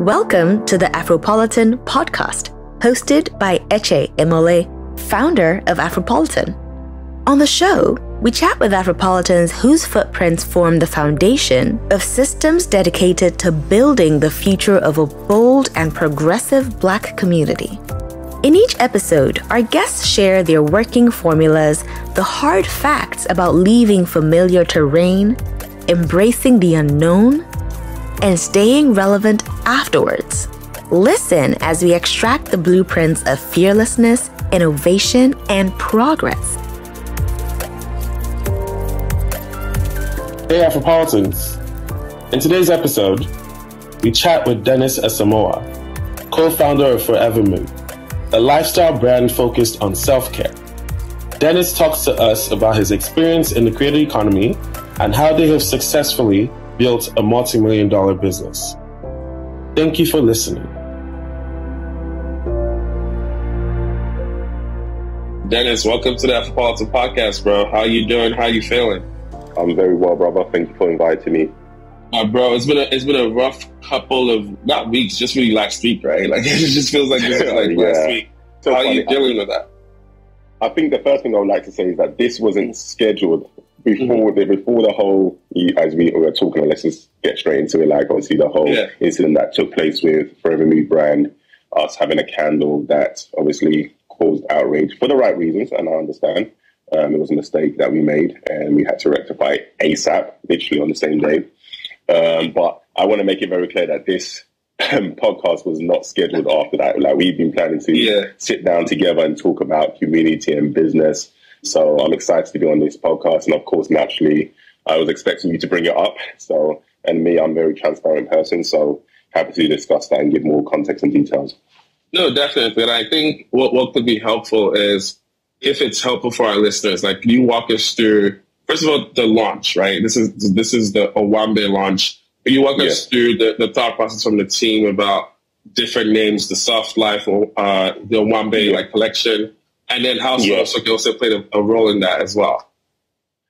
Welcome to the Afropolitan Podcast, hosted by Eche, Emole, founder of Afropolitan. On the show, we chat with Afropolitans whose footprints form the foundation of systems dedicated to building the future of a bold and progressive Black community. In each episode, our guests share their working formulas, the hard facts about leaving familiar terrain, embracing the unknown, and staying relevant afterwards. Listen as we extract the blueprints of fearlessness, innovation, and progress. Hey Afropolitans! In today's episode, we chat with Denis Asamoah, co-founder of FORVR, a lifestyle brand focused on self-care. Denis talks to us about his experience in the creator economy and how they have successfully built a multi-million-dollar business. Thank you for listening. Denis, welcome to the Afropolitan Podcast, bro. How you doing? How you feeling? I'm very well, brother. Thank you for inviting me. Bro, it's been a rough couple of, not weeks, just really last week, right? Like, it just feels like this was like last week. So how are you dealing with that? I think the first thing I would like to say is that this wasn't scheduled before the whole, as we were talking, let's just get straight into it, like obviously the whole incident that took place with FORVR brand, us having a candle that obviously caused outrage for the right reasons, and I understand. It was a mistake that we made, and we had to rectify it ASAP, literally on the same day. But I want to make it very clear that this podcast was not scheduled after that. Like, we've been planning to sit down together and talk about community and business. So I'm excited to be on this podcast. And of course, naturally, I was expecting you to bring it up. So, and me, I'm a very transparent person. So happy to discuss that and give more context and details. No, definitely. And I think what could be helpful is, if it's helpful for our listeners, like, can you walk us through, first of all, the launch, right? This is the owambe launch. Can you walk us through the thought process from the team about different names, the soft life, the owambe like collection, and then how social also played a role in that as well?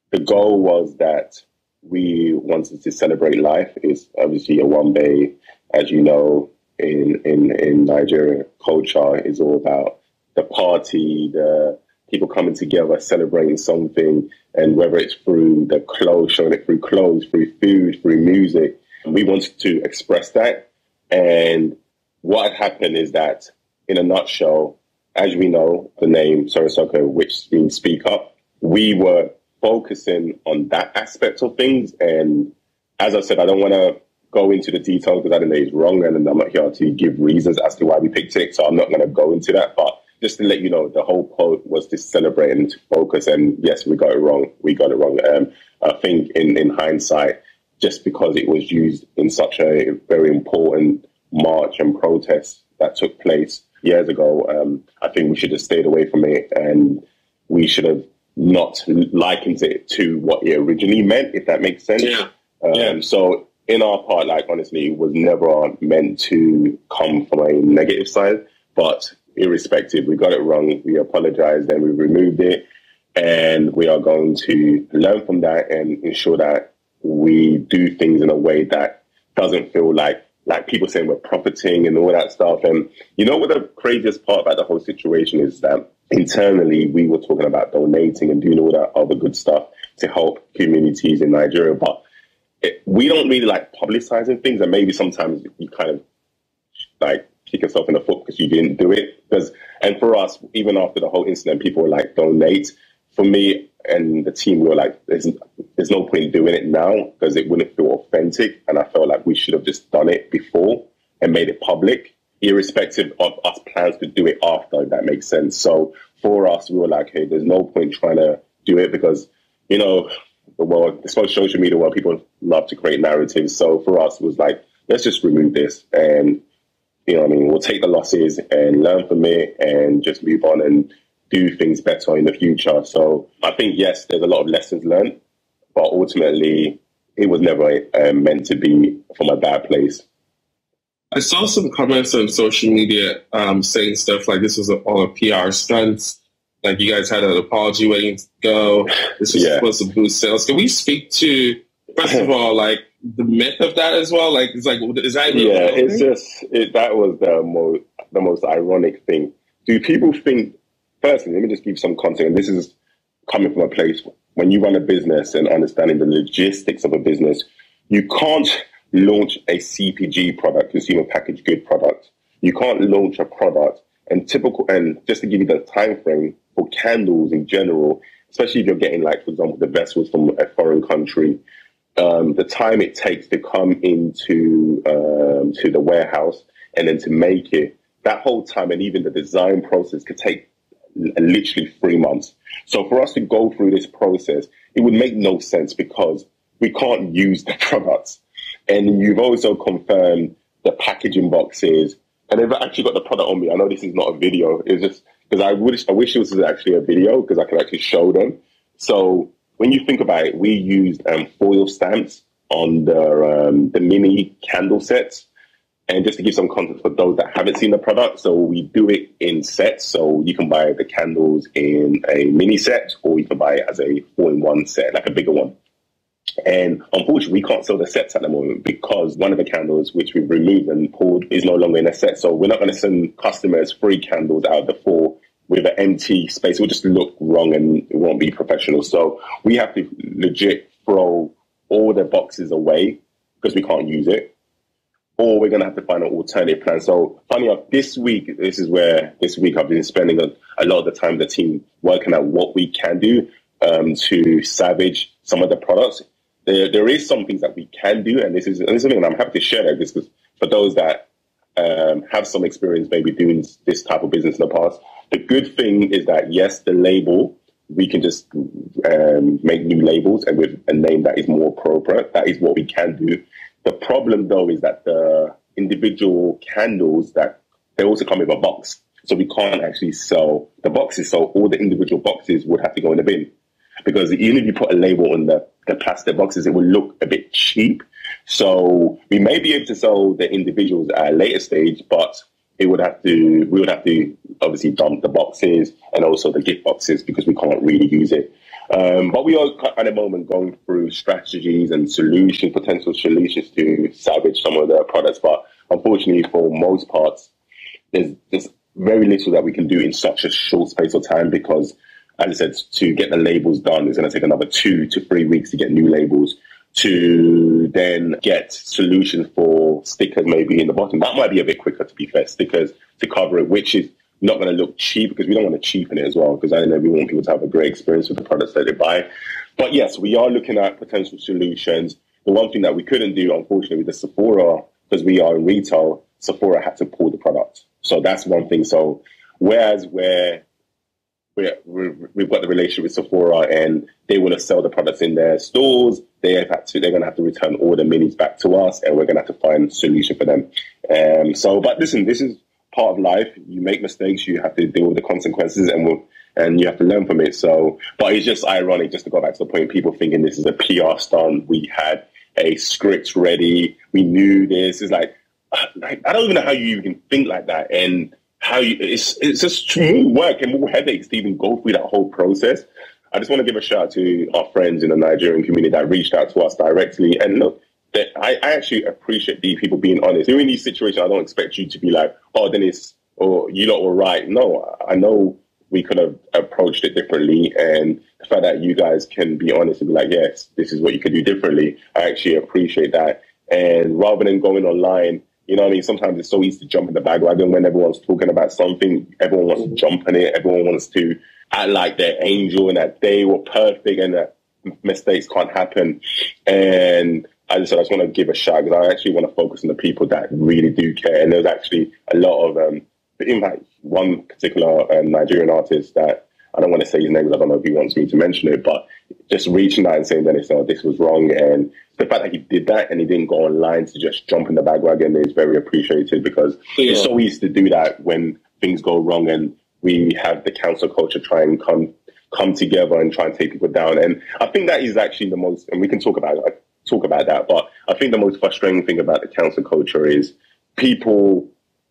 The goal was that we wanted to celebrate life. Is obviously owambe, as you know, in Nigeria culture, is all about the party, the people coming together, celebrating something, and whether it's through the clothes, showing it through clothes, through food, through music. We wanted to express that. And what had happened is that, in a nutshell, as we know, the name Sorosoko, which means speak up, we were focusing on that aspect of things. And as I said, I don't want to go into the details because I think it's wrong, and I'm not here to give reasons as to why we picked it. So I'm not going to go into that. But just to let you know, the whole point was to celebrate and to focus. And yes, we got it wrong. I think in hindsight, just because it was used in such a very important march and protest that took place years ago, I think we should have stayed away from it, and we should have not likened it to what it originally meant, if that makes sense. So in our part, like, honestly, it was never meant to come from a negative side, but irrespective, we got it wrong. We apologized and we removed it, and we are going to learn from that and ensure that we do things in a way that doesn't feel like people saying we're profiting and all that stuff. And you know what the craziest part about the whole situation is, that internally we were talking about donating and doing all that other good stuff to help communities in Nigeria, but we don't really like publicizing things, and maybe sometimes you kind of like kick yourself in the foot because you didn't do it. And for us, even after the whole incident, people were like, donate. For me and the team, we were like, there's no point in doing it now because it wouldn't feel authentic. And I felt like we should have just done it before and made it public, irrespective of us plans to do it after, if that makes sense. So for us, we were like, hey, there's no point trying to do it because, you know, the world, it's social media where people love to create narratives. So for us, it was like, let's just remove this, and you know what I mean, we'll take the losses and learn from it and just move on and do things better in the future. So I think, yes, there's a lot of lessons learned, but ultimately it was never meant to be from a bad place. I saw some comments on social media saying stuff like this was all a PR stunt. Like, you guys had an apology waiting to go. This was supposed to boost sales. Can we speak to First of all, like the myth of that as well, like it's like, is that even it's just that was the most ironic thing. Do people think? Firstly, let me just give some context. And this is coming from a place when you run a business and understanding the logistics of a business. You can't launch a CPG product, consumer packaged good product. You can't launch a product and just to give you the time frame for candles in general, especially if you're getting, like, for example, the vessels from a foreign country, the time it takes to come into to the warehouse and then to make it, that whole time, and even the design process could take literally 3 months. So for us to go through this process, it would make no sense because we can't use the products. And you've also confirmed the packaging boxes, and they've actually got the product on me. I know this is not a video. It's just because I wish this was actually a video because I could actually show them. So when you think about it, we used foil stamps on the mini candle sets. And just to give some context for those that haven't seen the product, so we do it in sets. So you can buy the candles in a mini set, or you can buy it as a 4-in-1 set, like a bigger one. And unfortunately, we can't sell the sets at the moment because one of the candles, which we've removed and pulled, is no longer in a set. So we're not going to send customers 3 candles out of the 4 with an empty space. It will just look wrong and it won't be professional. So we have to legit throw all the boxes away because we can't use it, or we're going to have to find an alternative plan. So funny enough, this week I've been spending a lot of the time with the team working out what we can do to salvage some of the products. There is some things that we can do, and this is something that I'm happy to share that because for those that have some experience maybe doing this type of business in the past, the good thing is that, yes, the label, we can just make new labels and with a name that is more appropriate. That is what we can do. The problem, though, is that the individual candles, that they also come with a box. So we can't actually sell the boxes. So all the individual boxes would have to go in the bin. Because even if you put a label on the plastic boxes, it will look a bit cheap. So we may be able to sell the individuals at a later stage, but we would have to obviously dump the boxes and also the gift boxes because we can't really use it. But we are at the moment going through strategies and potential solutions to salvage some of the products. But unfortunately, for most parts, there's very little that we can do in such a short space of time because, as I said, to get the labels done, it's going to take another 2 to 3 weeks to get new labels, to then get solutions for stickers maybe in the bottom. That might be a bit quicker, to be fair, stickers to cover it, which is not going to look cheap because we don't want to cheapen it as well, because I know we want people to have a great experience with the products that they buy. But yes, we are looking at potential solutions. The one thing that we couldn't do, unfortunately, with the Sephora, because we are in retail, Sephora had to pull the product. So that's one thing. So whereas we've got the relationship with Sephora and they want to sell the products in their stores, they're going to have to return all the minis back to us, and we're going to have to find a solution for them. But listen, this is part of life. You make mistakes, you have to deal with the consequences, and you have to learn from it. So, but it's just ironic, just to go back to the point, people thinking this is a PR stunt. We had a script ready. We knew this. It's like I don't even know how you even think like that, and it's just more work and more headaches to even go through that whole process. I just want to give a shout out to our friends in the Nigerian community that reached out to us directly. And look, I actually appreciate these people being honest. During these situations, I don't expect you to be like, oh, Dennis, or you lot were right. No, I know we could have approached it differently. And the fact that you guys can be honest and be like, yes, this is what you could do differently, I actually appreciate that. And rather than going online, you know what I mean? Sometimes it's so easy to jump in the bandwagon when everyone's talking about something. Everyone wants to jump on it. Everyone wants to act like they're angel and that they were perfect and that mistakes can't happen. And I just want to give a shout because I actually want to focus on the people that really do care. And there's actually a lot of, in fact, one particular Nigerian artist that I don't want to say his name because I don't know if he wants me to mention it, but just reaching out and saying that this was wrong. And the fact that he did that and he didn't go online to just jump in the bandwagon is very appreciated because it's so easy to do that when things go wrong and we have the council culture try and come together and try and take people down. And I think that is actually the most, and we can talk about that, but I think the most frustrating thing about the council culture is people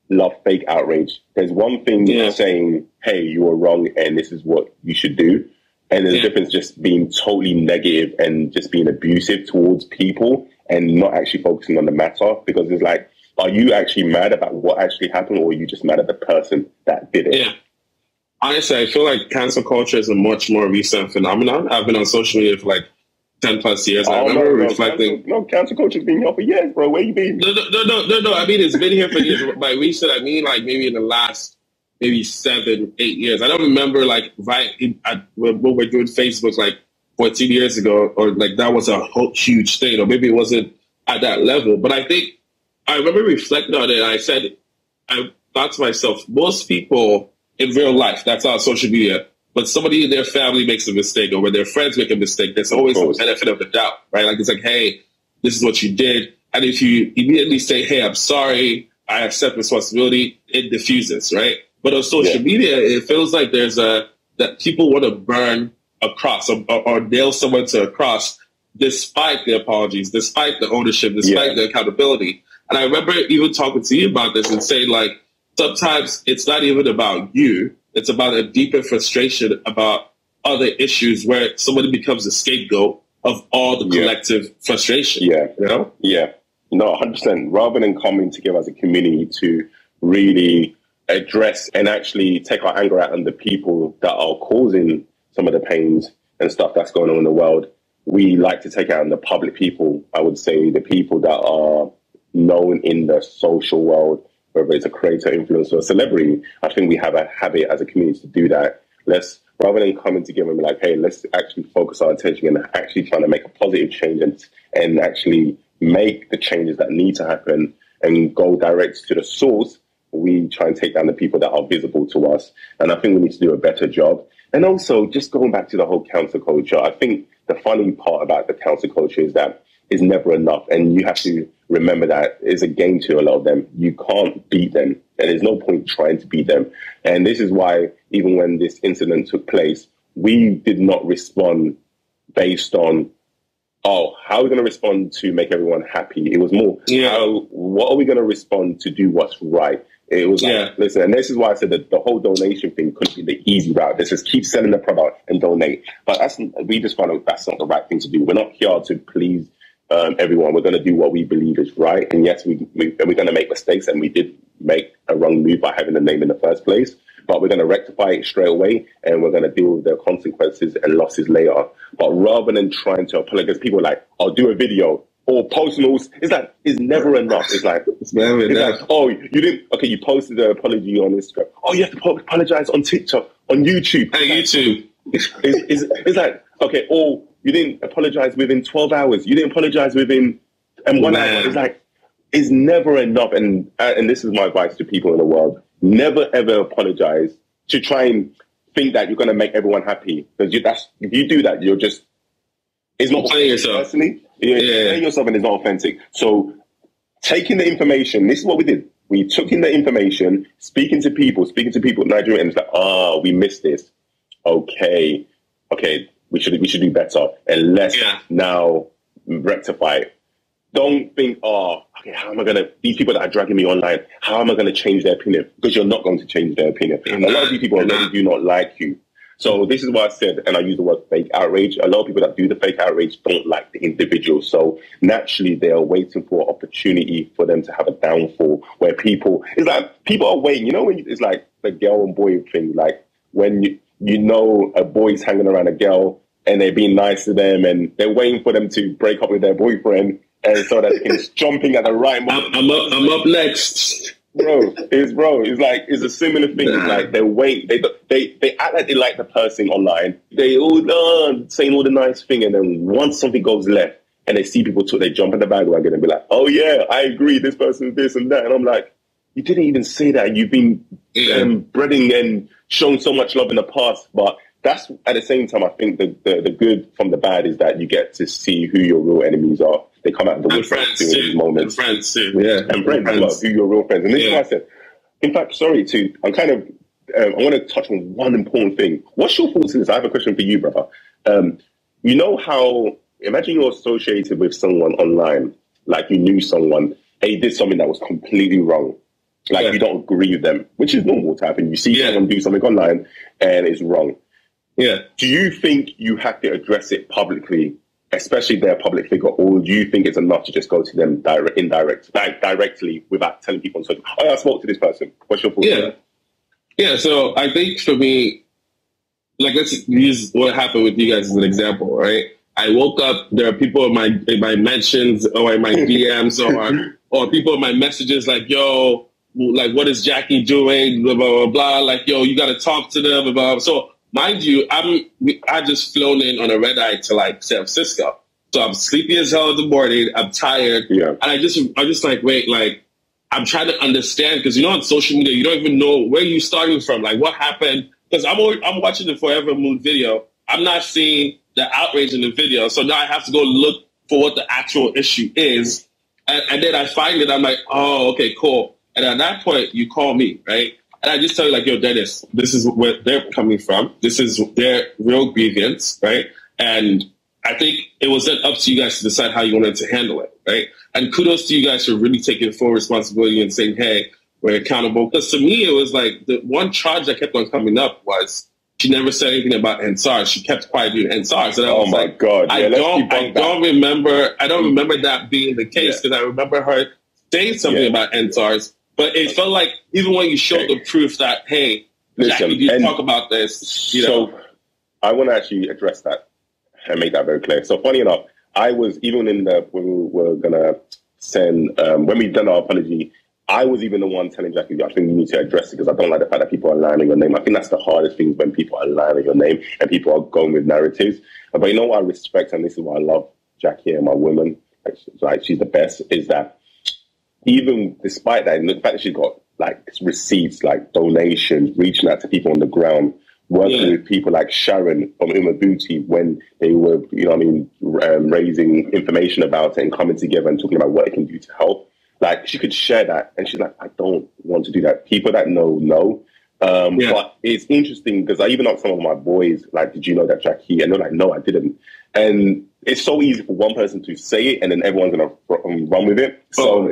love fake outrage. There's one thing saying, hey, you were wrong and this is what you should do. And there's a difference just being totally negative and just being abusive towards people and not actually focusing on the matter. Because it's like, are you actually mad about what actually happened, or are you just mad at the person that did it? Yeah. Honestly, I feel like cancel culture is a much more recent phenomenon. I've been on social media for like 10 plus years. I remember reflecting. Cancel culture's been here for years, bro. Where you been? No. I mean, it's been here for years. By recent, I mean like maybe in the last 7, 8 years. I don't remember like when we're doing Facebook like 14 years ago, or like that was a whole huge thing, or maybe it wasn't at that level. But I think I remember reflecting on it. I thought to myself, most people in real life, that's on social media, but somebody in their family makes a mistake, or when their friends make a mistake, there's always the benefit of the doubt, right? Like, it's like, hey, this is what you did. And if you immediately say, hey, I'm sorry, I accept responsibility, it diffuses, right? But on social media, it feels like there's that people want to burn a cross or nail someone to a cross despite the apologies, despite the ownership, despite the accountability. And I remember even talking to you about this and saying, like, sometimes it's not even about you. It's about a deeper frustration about other issues where somebody becomes a scapegoat of all the collective frustration. Yeah. You know? Yeah. No, 100%. Rather than coming together as a community to really address and actually take our anger out on the people that are causing some of the pains and stuff that's going on in the world, we like to take it out on the public people. I would say the people that are known in the social world, whether it's a creator, influencer, or celebrity. I think we have a habit as a community to do that. Rather than coming together and be like, hey, let's actually focus our attention and actually trying to make a positive change and actually make the changes that need to happen and go direct to the source. We try and take down the people that are visible to us. And I think we need to do a better job. And also, just going back to the whole cancel culture, I think the funny part about the cancel culture is that it's never enough. And you have to remember that it's a game to a lot of them. You can't beat them. And there's no point trying to beat them. And this is why, even when this incident took place, we did not respond based on, how are we going to respond to make everyone happy? It was more, what are we going to respond to do what's right? It was like, listen, and this is why I said that the whole donation thing could be the easy route. Let's just keep selling the product and donate. But we just found out that's not the right thing to do. We're not here to please everyone. We're going to do what we believe is right. And yes, we're going to make mistakes, and we did make a wrong move by having the name in the first place. But we're going to rectify it straight away, and we're going to deal with the consequences and losses later. But rather than trying to apologize, people are like, I'll do a video or post notes. It's like, it's never enough. It's like, you posted an apology on Instagram. Oh, you have to apologize on TikTok, on YouTube. It's like, okay, you didn't apologize within 12 hours. You didn't apologize within 1 hour. It's like, it's never enough. And this is my advice to people in the world. Never, ever apologize to try and think that you're going to make everyone happy. Because if you do that, it's not playing yourself. Personally, playing yourself, and it's not authentic. So taking the information, this is what we did. We took in the information, speaking to people, Nigeria, and it's like, we missed this. Okay, we should do better. And let's now rectify it. Don't think, how am I going to, these people that are dragging me online, how am I going to change their opinion? Because you're not going to change their opinion. A lot of these people already do not like you. So this is why I said, and I use the word fake outrage. A lot of people that do the fake outrage don't like the individual. So naturally, they are waiting for an opportunity for them to have a downfall where it's like, people are waiting. You know, it's like the girl and boy thing. Like when you know a boy's hanging around a girl and they're being nice to them and they're waiting for them to break up with their boyfriend. And so that he's jumping at the right moment. I'm up next. It's a similar thing. It's like they act like they like the person online. They all saying all the nice thing, and then once something goes left and they see people they jump in the bandwagon and be like, oh yeah, I agree, this person's this and that. And I'm like, you didn't even say that. You've been breading and shown so much love in the past, but that's at the same time, I think the good from the bad is that you get to see who your real enemies are. They come out of the woodwork in these moments. And friends too. And friends as well, who your real friends. And this is what I said. In fact, I'm kind of, I want to touch on one important thing. What's your thoughts on this? I have a question for you, brother. You know how, imagine you're associated with someone online, like you knew someone, and he did something that was completely wrong. Like you don't agree with them, which is normal to happen. You see someone do something online and it's wrong. Yeah. Do you think you have to address it publicly, especially if they're a public figure, or do you think it's enough to just go to them directly without telling people on social? Oh, yeah, I spoke to this person. What's your thoughts? Yeah. Yeah. So I think for me, like, let's use what happened with you guys as an example, right? I woke up, there are people in my mentions or in my DMs or people in my messages like, yo, like, what is Jackie doing? Blah, blah, blah, blah. Like, yo, you got to talk to them. Blah, blah. So mind you, I just flown in on a red eye to like San Francisco. So I'm sleepy as hell in the morning. I'm tired. Yeah. And I'm just like, wait, like, I'm trying to understand, because, you know, on social media, you don't even know where you're starting from. Like, what happened? Because I'm watching the Forever Mood video. I'm not seeing the outrage in the video. So now I have to go look for what the actual issue is. And then I find it. I'm like, oh, okay, cool. And at that point, you call me, right? And I just tell you, like, yo, Dennis, this is where they're coming from. This is their real grievance, right? And I think it was then up to you guys to decide how you wanted to handle it, right? And kudos to you guys for really taking full responsibility and saying, hey, we're accountable. Because to me, it was like the one charge that kept on coming up was she never said anything about NSARS. She kept quiet doing NSARS. And I was like, God. Yeah, I don't remember that being the case, because I remember her saying something about NSARS. But it felt like even when you showed the proof that, hey, Jackie, you talk about this, you know. So I want to actually address that and make that very clear. So funny enough, I was even when we were going to send, when we done our apology, I was even the one telling Jackie, I think you need to address it, because I don't like the fact that people are lying on your name. I think that's the hardest thing, when people are lying on your name and people are going with narratives. But you know what I respect, and this is why I love Jackie and my woman, like she's the best, is that even despite that, and the fact that she got like receipts, like donations, reaching out to people on the ground, working with people like Sharon from mood.They when they were, you know what I mean, raising information about it and coming together and talking about what it can do to help. Like, she could share that, and she's like, I don't want to do that. People that know. But it's interesting, because I even asked some of my boys, like, did you know that Jackie? And they're like, no, I didn't. And it's so easy for one person to say it, and then everyone's going to run with it. So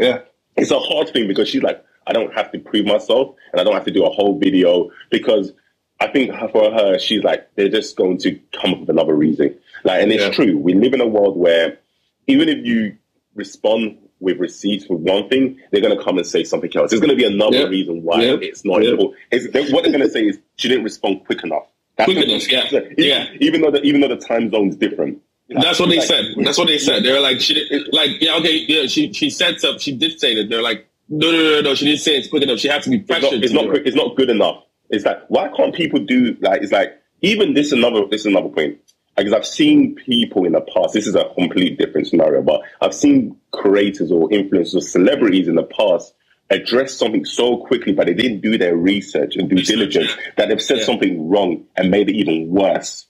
it's a hard thing, because she's like, I don't have to prove myself, and I don't have to do a whole video, because I think for her, she's like, they're just going to come up with another reason. Like, and it's true. We live in a world where even if you respond with receipts for one thing, they're going to come and say something else. There's going to be another reason why it's not important. What they're going to say is she didn't respond quick enough. Even though the time zone's different. That's what they said. That's what they said. They were like, she said something. She did say that. They're like, no. She didn't say it's quick enough. She had to be pressured. It's not quick. It's not good enough. It's like, why can't people do like? It's like, even this is another point. Because I've seen people in the past, this is a complete different scenario, but I've seen creators or influencers or celebrities in the past address something so quickly, but they didn't do their research and due diligence, that they've said something wrong and made it even worse.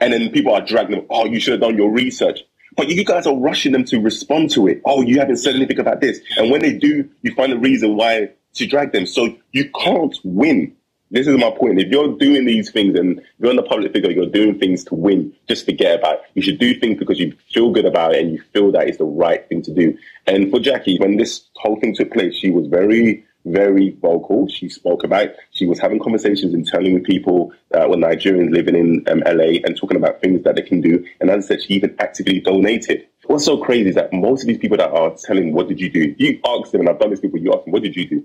And then people are dragging them, oh, you should have done your research. But you guys are rushing them to respond to it. Oh, you haven't said anything about this. And when they do, you find a reason why to drag them. So you can't win. This is my point. If you're doing these things and you're in the public figure, you're doing things to win, just forget about it. You should do things because you feel good about it and you feel that it's the right thing to do. And for Jackie, when this whole thing took place, she was very, very vocal. She spoke about it. She was having conversations internally with people that were Nigerians living in LA and talking about things that they can do. And as I said, she even actively donated. What's so crazy is that most of these people that are telling, what did you do? You ask them, and I've done this before, you ask them, what did you do?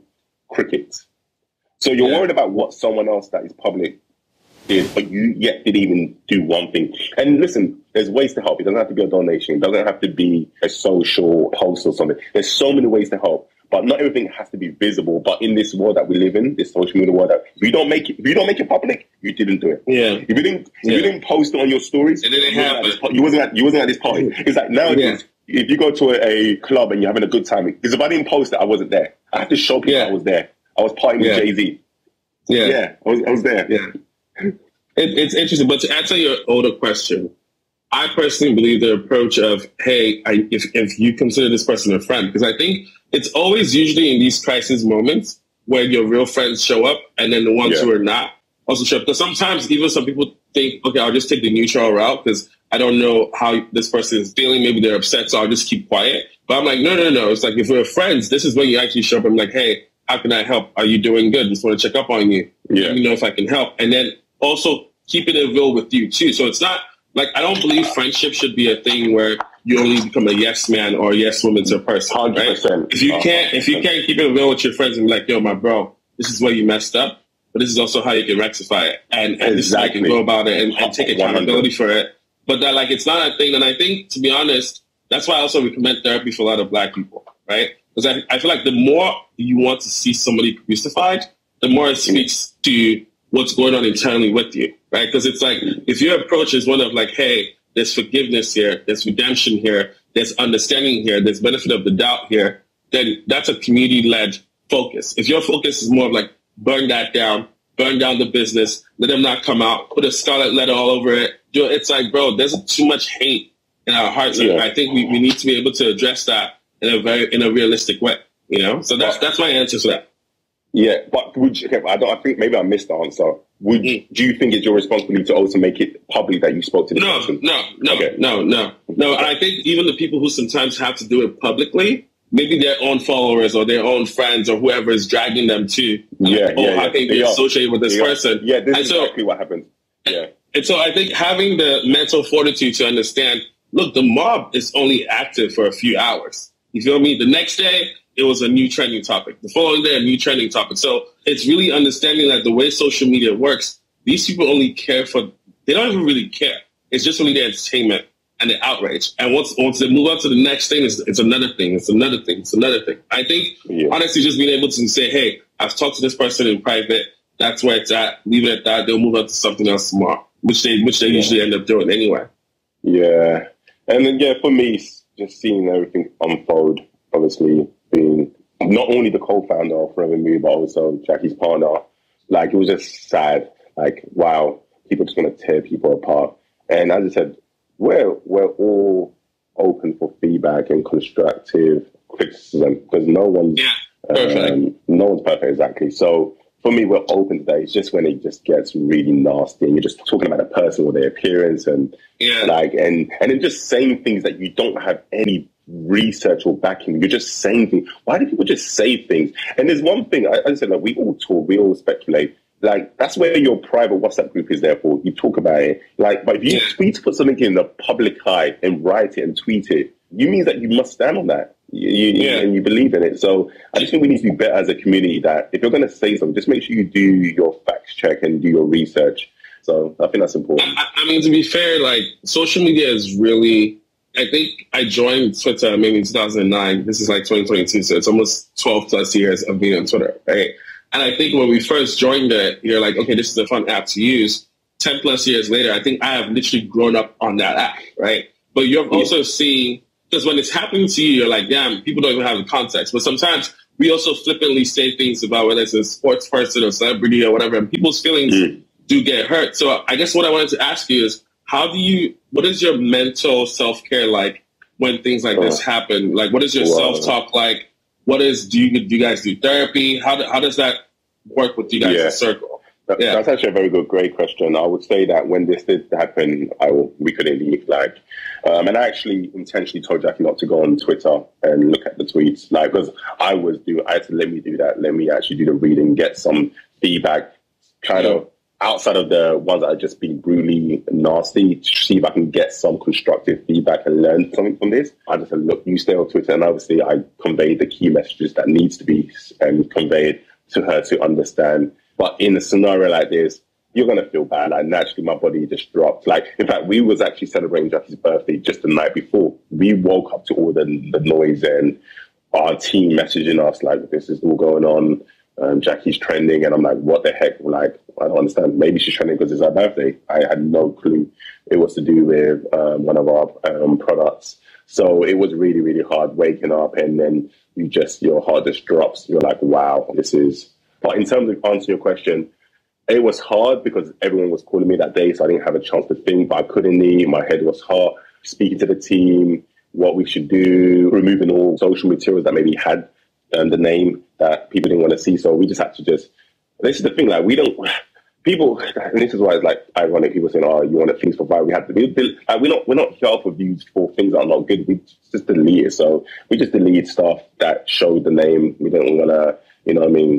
Crickets. So you're worried about what someone else that is public did, but you yet didn't even do one thing. And listen, there's ways to help. It doesn't have to be a donation. It doesn't have to be a social post or something. There's so many ways to help, but not everything has to be visible. But in this world that we live in, this social media world, that if you don't make it public, you didn't do it. Yeah. If you didn't post it on your stories, it didn't happen. You wasn't at this party. It's like nowadays, if you go to a club and you're having a good time, because if I didn't post it, I wasn't there. I have to show people I was there. I was partying with Jay-Z. I was there. Yeah. It's interesting, but to answer your older question, I personally believe the approach of, hey, if you consider this person a friend, because I think it's always usually in these crisis moments where your real friends show up and then the ones who are not also show up. Because sometimes even some people think, okay, I'll just take the neutral route because I don't know how this person is feeling. Maybe they're upset, so I'll just keep quiet. But I'm like, no. It's like, if we're friends, this is when you actually show up. I'm like, hey, how can I help? Are you doing good? Just want to check up on you. Let me know if I can help. And then also keeping it real with you too. So it's not like, I don't believe friendship should be a thing where you only become a yes man or a yes woman to a person. 100%. Right? If you can't keep it real with your friends and be like, yo, my bro, this is where you messed up, but this is also how you can rectify it. And this is how you can go about it and take accountability for it. But that, like, it's not a thing. And I think, to be honest, that's why I also recommend therapy for a lot of Black people, right? Because I feel like the more you want to see somebody crucified, the more it speaks to what's going on internally with you, right? Because it's like, if your approach is one of like, hey, there's forgiveness here, there's redemption here, there's understanding here, there's benefit of the doubt here, then that's a community-led focus. If your focus is more of like, burn down the business, let them not come out, put a scarlet letter all over it, it's like, bro, there's too much hate in our hearts. Yeah. And I think we need to be able to address that in a realistic way, you know? So that's my answer to that. Yeah, but I think maybe I missed the answer. Do you think it's your responsibility to also make it public that you spoke to the person? No. And I think even the people who sometimes have to do it publicly, maybe their own followers or their own friends or whoever is dragging them to, how can they associate with this person? Yeah, this is exactly what happens. Yeah. And so I think having the mental fortitude to understand, look, the mob is only active for a few hours. You feel me? The next day, it was a new trending topic. The following day, a new trending topic. So it's really understanding that the way social media works, these people only care they don't even really care. It's just really the entertainment and the outrage. And once they move on to the next thing, it's another thing. It's another thing. It's another thing. I think, honestly, just being able to say, hey, I've talked to this person in private. That's where it's at. Leave it at that. They'll move on to something else tomorrow, which they usually end up doing anyway. Yeah. And then, for me, just seeing everything unfold, obviously being not only the co-founder of FORVR, but also Jackie's partner, like, it was just sad. Like, wow, people just want to tear people apart. And as I said, we're all open for feedback and constructive criticism because no one's perfect, exactly. So for me, we're open to that. It's just when it just gets really nasty and you're just talking about a person or their appearance and then just saying things that you don't have any research or backing. You're just saying things. Why do people just say things? And there's one thing, I said, like, we all talk, we all speculate. Like, that's where your private WhatsApp group is there for. You talk about it. Like, but if you tweet to put something in the public eye and write it and tweet it, you mean that you must stand on that. And you believe in it. So I just think we need to be better as a community that if you're going to say something, just make sure you do your facts check and do your research. So I think that's important. I mean, to be fair, like, social media is really, I think I joined Twitter maybe in 2009. This is like 2022. So it's almost 12 plus years of being on Twitter, right? And I think when we first joined it, you're like, okay, this is a fun app to use. 10 plus years later, I think I have literally grown up on that app, right? But you're also seeing, because when it's happening to you, you're like, damn, people don't even have the context. But sometimes we also flippantly say things about whether it's a sports person or celebrity or whatever, and people's feelings do get hurt. So I guess what I wanted to ask you is, what is your mental self-care like when things like this happen? Like, what is your self-talk like? Do you guys do therapy? How does that work with you guys in circle? That's actually a very great question. I would say that when this did happen, we couldn't leave. Like, and I actually intentionally told Jackie not to go on Twitter and look at the tweets, like, because I had to let me do that. Let me actually do the reading, get some feedback, kind of outside of the ones that are just being brutally nasty, to see if I can get some constructive feedback and learn something from this. I just said, look, you stay on Twitter, and obviously I conveyed the key messages that needs to be conveyed to her to understand. But in a scenario like this, you're going to feel bad. Like, naturally, my body just dropped. Like, in fact, we was actually celebrating Jackie's birthday just the night before. We woke up to all the noise and our team messaging us, like, this is all going on. Jackie's trending, and I'm like, what the heck? Like, I don't understand. Maybe she's trending because it's her birthday. I had no clue it was to do with one of our products. So it was really, really hard waking up, and then your heart just drops. You're like, wow, this is... But in terms of answering your question, it was hard because everyone was calling me that day, so I didn't have a chance to think, but I couldn't eat. My head was hot. Speaking to the team, what we should do, removing all social materials that maybe had the name that people didn't want to see. So we just had to this is the thing, like, we don't, people, and this is why it's like ironic, people saying, oh, you want things for viral. We're not here for views for things that are not good. We just delete it. So we just delete stuff that showed the name. We don't want to,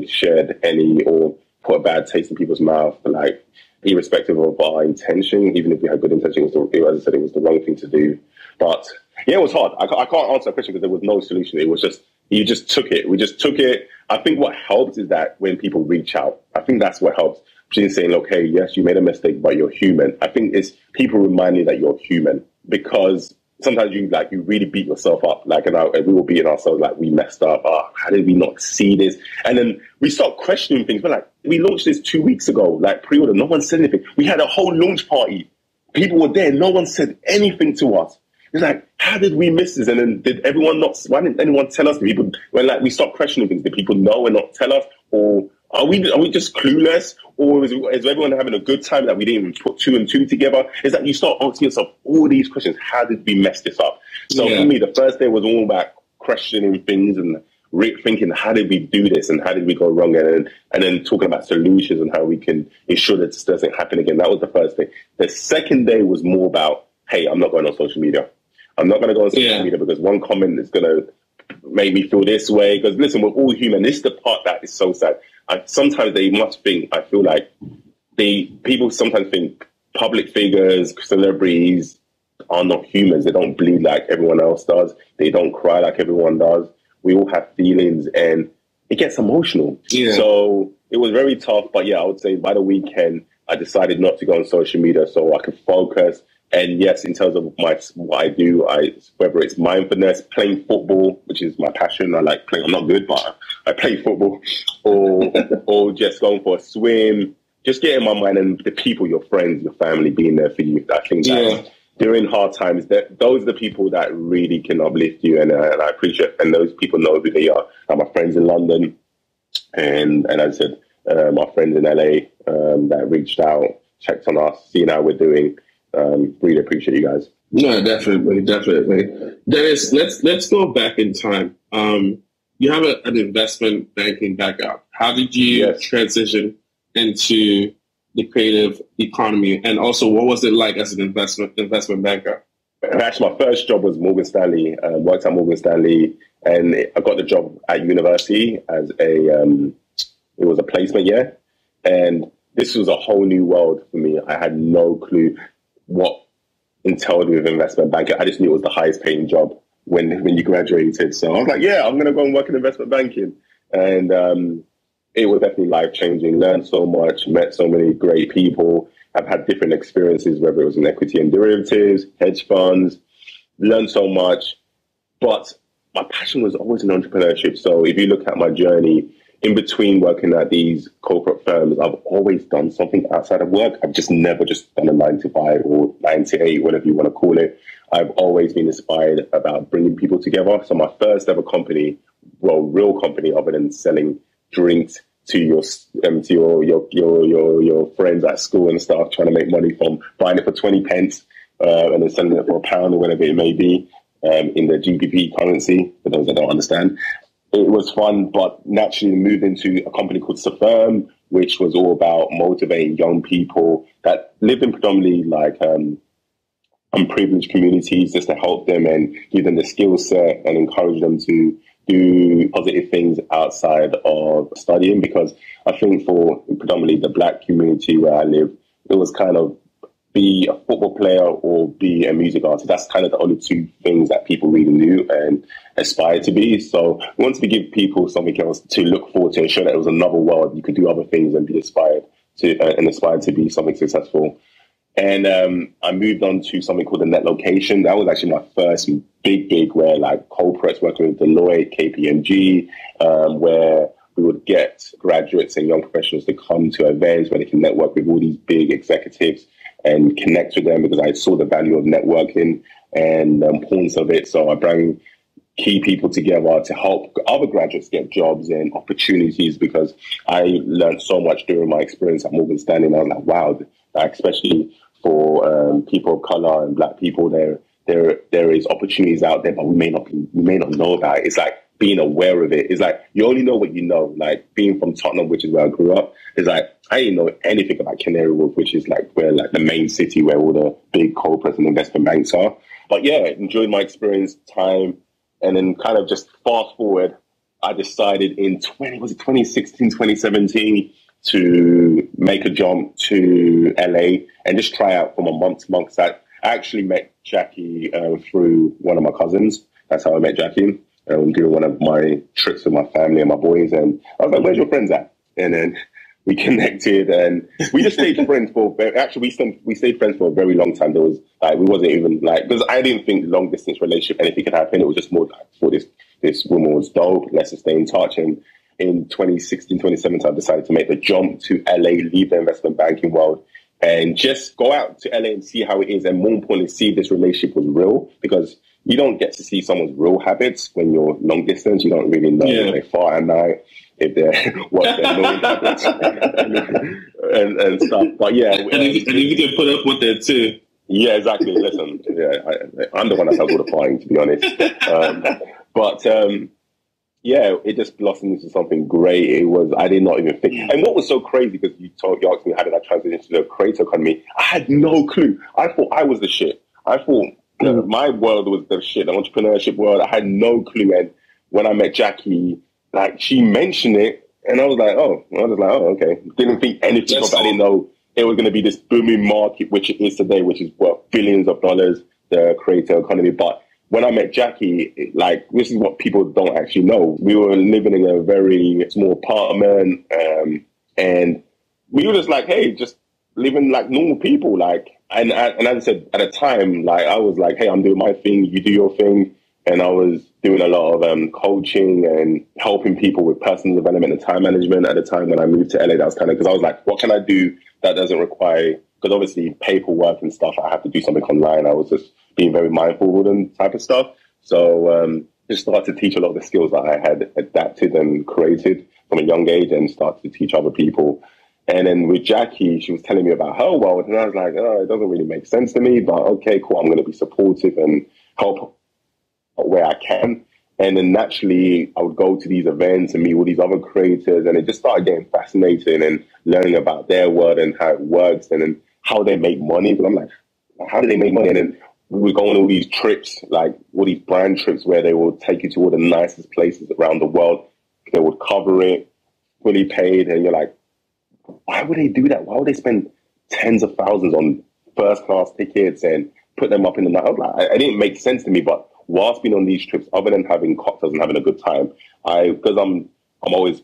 share any or put a bad taste in people's mouth. But, like, irrespective of our intention. Even if we had good intention, as I said, it was the wrong thing to do. But yeah, it was hard. I can't answer that question because there was no solution. It was just, you just took it. We just took it. I think what helps is that when people reach out, I think that's what helps. She's saying, okay, yes, you made a mistake, but you're human. I think it's people remind you that you're human, because sometimes you really beat yourself up. And we were beating ourselves, like, we messed up. Oh, how did we not see this? And then we start questioning things. We're like, we launched this 2 weeks ago, like pre-order. No one said anything. We had a whole launch party. People were there. No one said anything to us. It's like, how did we miss this? And then why didn't anyone tell us? We start questioning things. Did people know and not tell us? Or are we just clueless? Or is everyone having a good time that we didn't even put 2 and 2 together? Is that you start asking yourself all these questions. How did we mess this up? So for me, the first day was all about questioning things and thinking, how did we do this and how did we go wrong? And then talking about solutions and how we can ensure that this doesn't happen again. That was the first day. The second day was more about, hey, I'm not going on social media. I'm not going to go on social media because one comment is going to make me feel this way. Because listen, we're all human. This is the part that is so sad. Sometimes they must think, I feel like people sometimes think public figures, celebrities are not humans. They don't bleed like everyone else does. They don't cry like everyone does. We all have feelings and it gets emotional. Yeah. So it was very tough. But yeah, I would say by the weekend, I decided not to go on social media so I could focus. And yes, in terms of what I do, whether it's mindfulness, playing football, which is my passion. I like playing. I'm not good, but I play football, or just going for a swim, just getting my mind and the people, your friends, your family being there for you. I think that during hard times, those are the people that really can uplift you. And I appreciate, and those people know who they are. My friends in London, and as I said, my friends in LA that reached out, checked on us, seeing how we're doing. Really appreciate you guys. No, definitely. Dennis, let's go back in time. You have an investment banking background. How did you transition into the creative economy? And also, what was it like as an investment banker? Actually, my first job was Morgan Stanley. Worked at Morgan Stanley, and I got the job at university as it was a placement year. And this was a whole new world for me. I had no clue what entailed with investment banking. I just knew it was the highest paying job when you graduated. So I was like, yeah, I'm going to go and work in investment banking. And it was definitely life-changing. Learned so much, met so many great people. I've had different experiences, whether it was in equity and derivatives, hedge funds, learned so much. But my passion was always in entrepreneurship. So if you look at my journey, in between working at these corporate firms, I've always done something outside of work. I've just never just done a 9 to 5 or 9 to 8, whatever you want to call it. I've always been inspired about bringing people together. So my first ever company, well, real company, other than selling drinks to your friends at school and stuff, trying to make money from buying it for 20 pence and then selling it for £1 or whatever it may be in the GBP currency, for those that don't understand. It was fun, but naturally moved into a company called Sephora, which was all about motivating young people that lived in predominantly like unprivileged communities, just to help them and give them the skill set and encourage them to do positive things outside of studying. Because I think for predominantly the Black community where I live, it was kind of be a football player or be a music artist. That's kind of the only two things that people really knew and aspired to be. So we wanted to give people something else to look forward to and show that it was another world. You could do other things and be inspired to be something successful. And I moved on to something called the Net Location. That was actually my first big where like corporates working with Deloitte, KPMG, where we would get graduates and young professionals to come to events where they can network with all these big executives and connect with them, because I saw the value of networking and the importance of it. So I bring key people together to help other graduates get jobs and opportunities, because I learned so much during my experience at Morgan Stanley. And I was like, wow, especially for people of color and Black people, there is opportunities out there, but we may not know about it. It's like being aware of it. It's like you only know what you know. Like being from Tottenham, which is where I grew up, it's like I didn't know anything about Canary Wharf, which is like where like the main city where all the big corporates and investment banks are. But yeah, enjoyed my experience, time, and then kind of just fast forward, I decided in 2016, 2017 to make a jump to LA and just try out from a month to month. I actually met Jackie through one of my cousins. That's how I met Jackie. During one of my trips with my family and my boys. And I was like, where's your friends at? And then we connected and we just stayed friends for, we stayed friends for a very long time. There was like, we wasn't even like, because I didn't think long distance relationship, anything could happen. It was just more like, I thought this woman was dope. Let's just stay in touch. And in 2016, 2017, I decided to make the jump to LA, leave the investment banking world and just go out to LA and see how it is. And more importantly, see if this relationship was real, because you don't get to see someone's real habits when you're long distance. You don't really know if they fart at night, if they're what their knowing habits and stuff. But yeah, and if you can put up with it too. Yeah, exactly. Listen, I'm the one that does all the farting, to be honest. Yeah, it just blossomed into something great. I did not even think. And what was so crazy, because you asked me how did I transition to the creator economy, I had no clue. I thought I was the shit. I thought my world was the shit, the entrepreneurship world. I had no clue. And when I met Jackie, like, she mentioned it, and I was like, oh, okay. Didn't think anything of it. I didn't know it was going to be this booming market, which it is today, which is worth billions of dollars, the creator economy. But when I met Jackie, like, this is what people don't actually know. We were living in a very small apartment, and we were just like, hey, just living like normal people. Like, and as I said, at the time, like, I was like, hey, I'm doing my thing, you do your thing. And I was doing a lot of coaching and helping people with personal development and time management at the time when I moved to LA. That was kind of, because I was like, what can I do that doesn't require, because obviously paperwork and stuff, I have to do something online. I was just being very mindful of all them type of stuff. So just started to teach a lot of the skills that I had adapted and created from a young age, and started to teach other people. And then with Jackie, she was telling me about her world, and I was like, oh, it doesn't really make sense to me, but okay, cool, I'm going to be supportive and help where I can. And then naturally, I would go to these events and meet all these other creators, and it just started getting fascinating and learning about their world and how it works, and then how they make money. But I'm like, how do they make money? And then we would go on all these trips, like all these brand trips, where they will take you to all the nicest places around the world. They would cover it, fully paid, and you're like, why would they do that? Why would they spend tens of thousands on first class tickets and put them up in the night? I was like, it didn't make sense to me. But whilst being on these trips, other than having cocktails and having a good time, because I'm always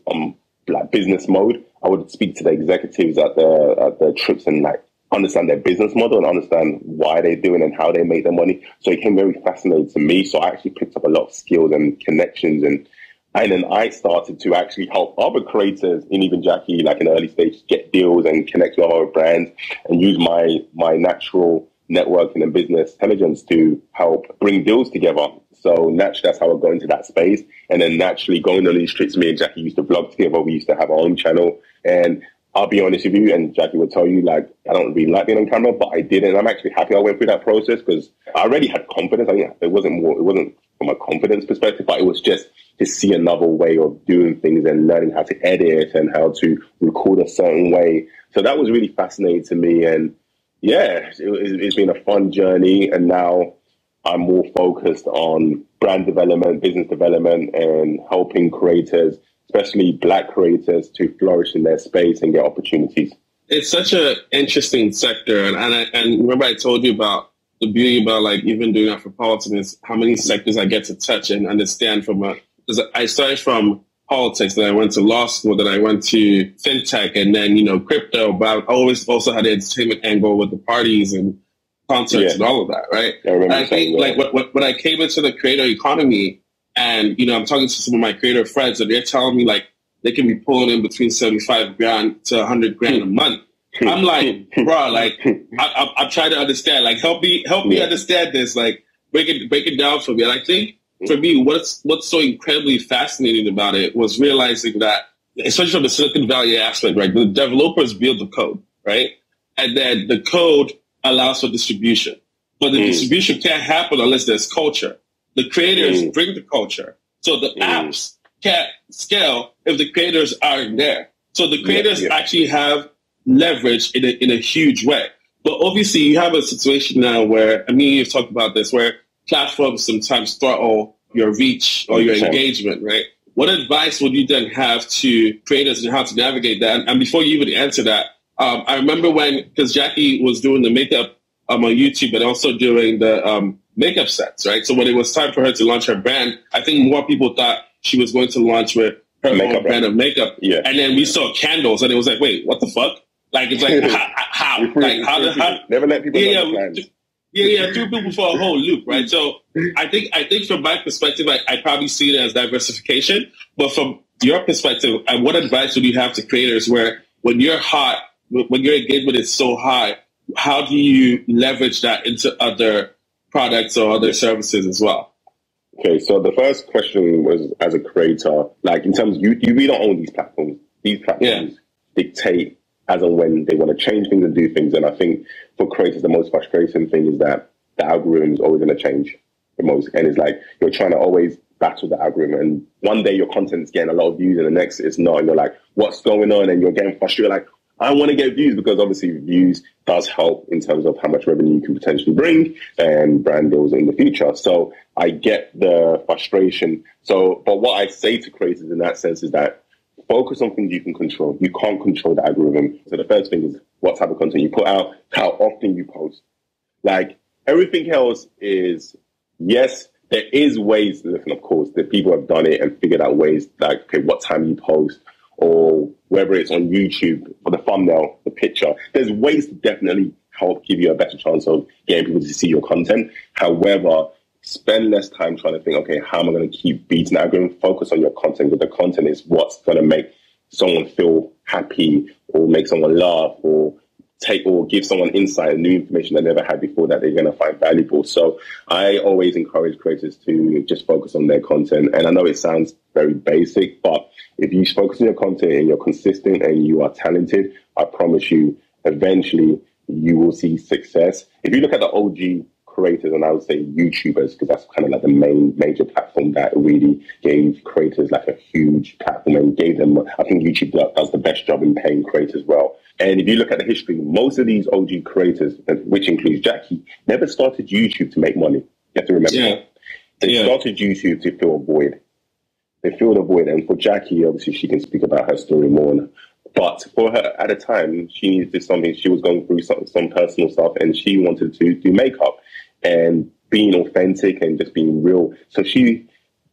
like business mode, I would speak to the executives at the trips and like understand their business model and understand why they're doing and how they make their money. So it became very fascinating to me. So I actually picked up a lot of skills and connections, and then I started to actually help other creators, and even Jackie, like in the early stage, get deals and connect with other brands, and use my natural networking and business intelligence to help bring deals together. So naturally, that's how I got into that space. And then naturally, going on these trips, me and Jackie used to vlog together. We used to have our own channel. And I'll be honest with you, and Jackie will tell you, like, I don't really like being on camera, but I did. And I'm actually happy I went through that process, because I already had confidence. I mean, it wasn't from a confidence perspective, but it was just to see another way of doing things and learning how to edit and how to record a certain way. So that was really fascinating to me. And yeah, it's been a fun journey. And now I'm more focused on brand development, business development, and helping creators, especially Black creators, to flourish in their space and get opportunities. It's such an interesting sector. And remember I told you about the beauty about like even doing Afropolitan is how many sectors I get to touch and understand because I started from politics, then I went to law school, then I went to fintech, and then, crypto, but I always also had the entertainment angle with the parties and concerts and all of that, right? I think like when I came into the creator economy, and, I'm talking to some of my creator friends, and they're telling me like they can be pulling in between 75 grand to 100 grand a month. I'm like, bro, like I'm trying to understand, like help me understand this, like break it down for me. And I think for me, what's so incredibly fascinating about it was realizing that, especially from the Silicon Valley aspect, right? The developers build the code, right? And then the code allows for distribution. But the distribution can't happen unless there's culture. The creators bring the culture. So the apps can't scale if the creators aren't there. So the creators actually have leverage in a huge way. But obviously you have a situation now where, you've talked about this, where platforms sometimes throttle your reach or your engagement, right? what advice would you then have to creators and how to navigate that? And before you even answer that, I remember because Jackie was doing the makeup on YouTube, but also doing the makeup sets, right? So when it was time for her to launch her brand, I think more people thought she was going to launch with her own brand of makeup. Yeah. And then we saw candles, and it was like, wait, what the fuck? Like, it's like, how? Like, how? Never let people know the plans. Threw people for a whole loop, right? So I think from my perspective, I probably see it as diversification. But from your perspective, what advice would you have to creators where when you're hot, when your engagement is so high, how do you leverage that into other products or other services as well? Okay, so the first question was, as a creator, like in terms of we don't own these platforms. These platforms dictate as and when they want to change things and do things. And I think for creators, the most frustrating thing is that the algorithm is always going to change the most. And it's like you're trying to always battle the algorithm. And one day your content's getting a lot of views and the next it's not. And you're like, what's going on? And you're getting frustrated. Like, I want to get views because obviously views does help in terms of how much revenue you can potentially bring and brand deals in the future. So I get the frustration. So, but what I say to creators in that sense is that focus on things you can control. You can't control the algorithm. So the first thing is what type of content you put out, how often you post. Like everything else is, yes, there is ways, listen, of course, that people have done it and figured out ways like, okay, what time you post, or whether it's on YouTube for the thumbnail, the picture. There's ways to definitely help give you a better chance of getting people to see your content. However, spend less time trying to think, okay, how am I going to keep beating the algorithm? Focus on your content, because the content is what's going to make someone feel happy or make someone laugh or give someone insight and new information they never had before that they're going to find valuable. So I always encourage creators to just focus on their content. And I know it sounds very basic, but if you focus on your content and you're consistent and you are talented, I promise you, eventually you will see success. If you look at the OG creators, and I would say YouTubers, because that's kind of like the major platform that really gave creators like a huge platform and gave them, I think YouTube does the best job in paying creators well. And if you look at the history, most of these OG creators, which includes Jackie, never started YouTube to make money. You have to remember that. They started YouTube to fill a void. They filled a void. And for Jackie, obviously, she can speak about her story more. But for her, at a time, she needed something. She was going through some personal stuff, and she wanted to do makeup and being authentic and just being real. So she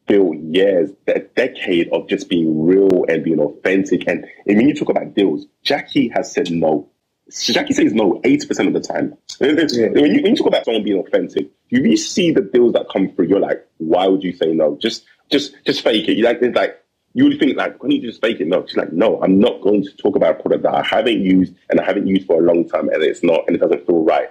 built a decade of just being real and being authentic. And when you talk about deals, Jackie has said no. Jackie says no 80% of the time. When you talk about someone being authentic, you really see the deals that come through. You're like, why would you say no? Just fake it. You would think like, why don't you just fake it? No, she's like, no, I'm not going to talk about a product that I haven't used and I haven't used for a long time, and it doesn't feel right.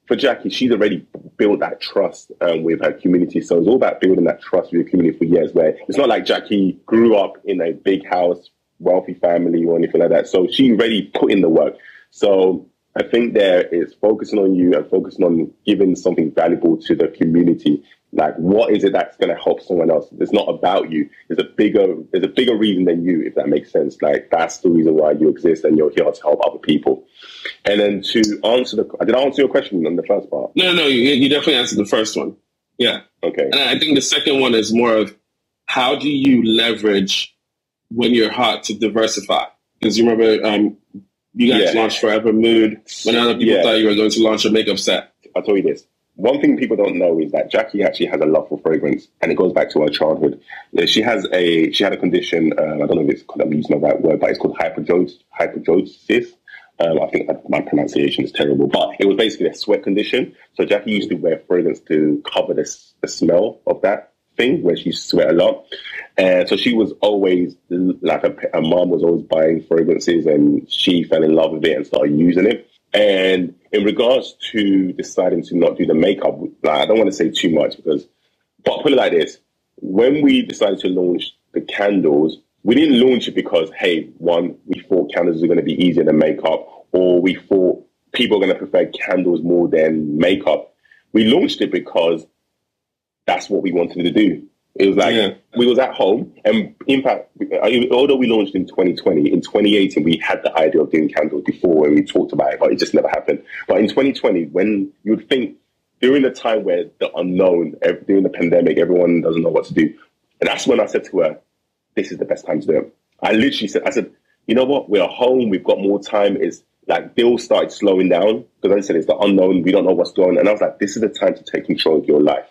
For Jackie, she's already built that trust with her community. So it's all about building that trust with your community for years, where it's not like Jackie grew up in a big house, wealthy family or anything like that. So she already put in the work. So I think there is focusing on you and focusing on giving something valuable to the community. Like, what is it that's going to help someone else? It's not about you. There's a bigger reason than you, if that makes sense. Like, that's the reason why you exist, and you're here to help other people. And then to answer did I answer your question on the first part? No, you definitely answered the first one. Yeah. Okay. And I think the second one is more of, how do you leverage when you're hot to diversify? Because you remember you guys launched Forever Mood when other people thought you were going to launch a makeup set. I'll tell you this. One thing people don't know is that Jackie actually has a love for fragrance, and it goes back to her childhood. She had a condition, I don't know if I'm using the right word, but it's called hyperhidrosis. I think my pronunciation is terrible, but it was basically a sweat condition. So Jackie used to wear fragrance to cover the smell of that thing, where she sweat a lot. And so she was always, like her mom was always buying fragrances, and she fell in love with it and started using it. And in regards to deciding to not do the makeup, I don't want to say too much, but put it like this. When we decided to launch the candles, we didn't launch it because, hey, we thought candles were going to be easier than makeup, or we thought people are going to prefer candles more than makeup. We launched it because that's what we wanted to do. It was like, we was at home, and in fact, although we launched in 2020, in 2018, we had the idea of doing candles before, and we talked about it, but it just never happened. But in 2020, when you would think, during the time where the unknown, during the pandemic, everyone doesn't know what to do. And that's when I said to her, this is the best time to do it. I literally said, you know what? We're home. We've got more time. It's like bills started slowing down because I said it's the unknown. We don't know what's going on. And I was like, this is the time to take control of your life.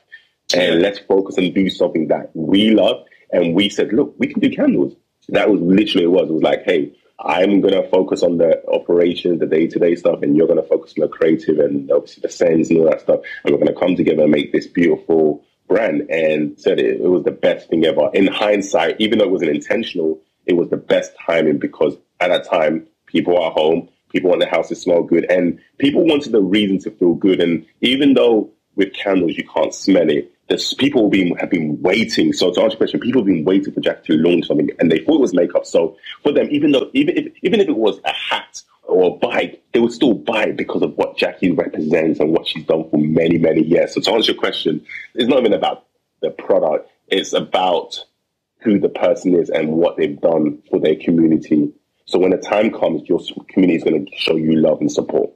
And let's focus and do something that we love. And we said, look, we can do candles. That was literally what it was. It was like, hey, I'm going to focus on the operations, the day-to-day stuff, and you're going to focus on the creative and obviously the scents and all that stuff. And we're going to come together and make this beautiful brand. And said it was the best thing ever. In hindsight, even though it wasn't intentional, it was the best timing because at that time, people are home, people want their house to smell good, and people wanted a reason to feel good. And even though with candles you can't smell it, there's people have been waiting. So to answer your question, people have been waiting for Jackie to launch something, and they thought it was makeup. So for them, even if it was a hat or a bike, they would still buy it because of what Jackie represents and what she's done for many, many years. So to answer your question, it's not even about the product. It's about who the person is and what they've done for their community. So when the time comes, your community is going to show you love and support.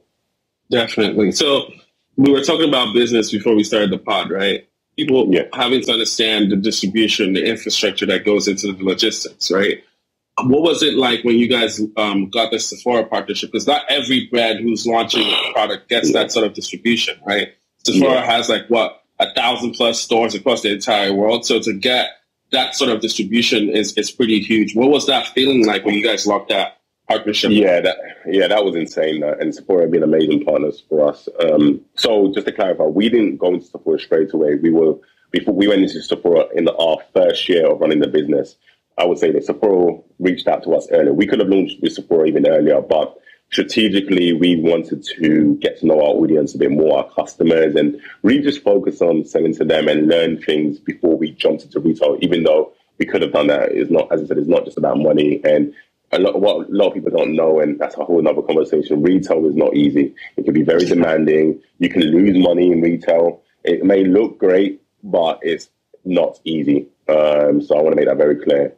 Definitely. So we were talking about business before we started the pod, right? People having to understand the distribution, the infrastructure that goes into the logistics, right? What was it like when you guys got the Sephora partnership? Because not every brand who's launching a product gets that sort of distribution, right? Sephora has 1,000+ stores across the entire world. So to get that sort of distribution is pretty huge. What was that feeling like when you guys locked that partnership? That was insane. And Sephora have been amazing partners for us. So just to clarify, we didn't go into Sephora straight away. Before we went into Sephora in our first year of running the business, I would say that Sephora reached out to us earlier. We could have launched with Sephora even earlier, but strategically, we wanted to get to know our audience a bit more, our customers, and really just focus on selling to them and learn things before we jumped into retail, even though we could have done that. It's not, as I said, it's not just about money. And what a lot of people don't know, and that's a whole other conversation, retail is not easy. It can be very demanding. You can lose money in retail. It may look great, but it's not easy. So I want to make that very clear.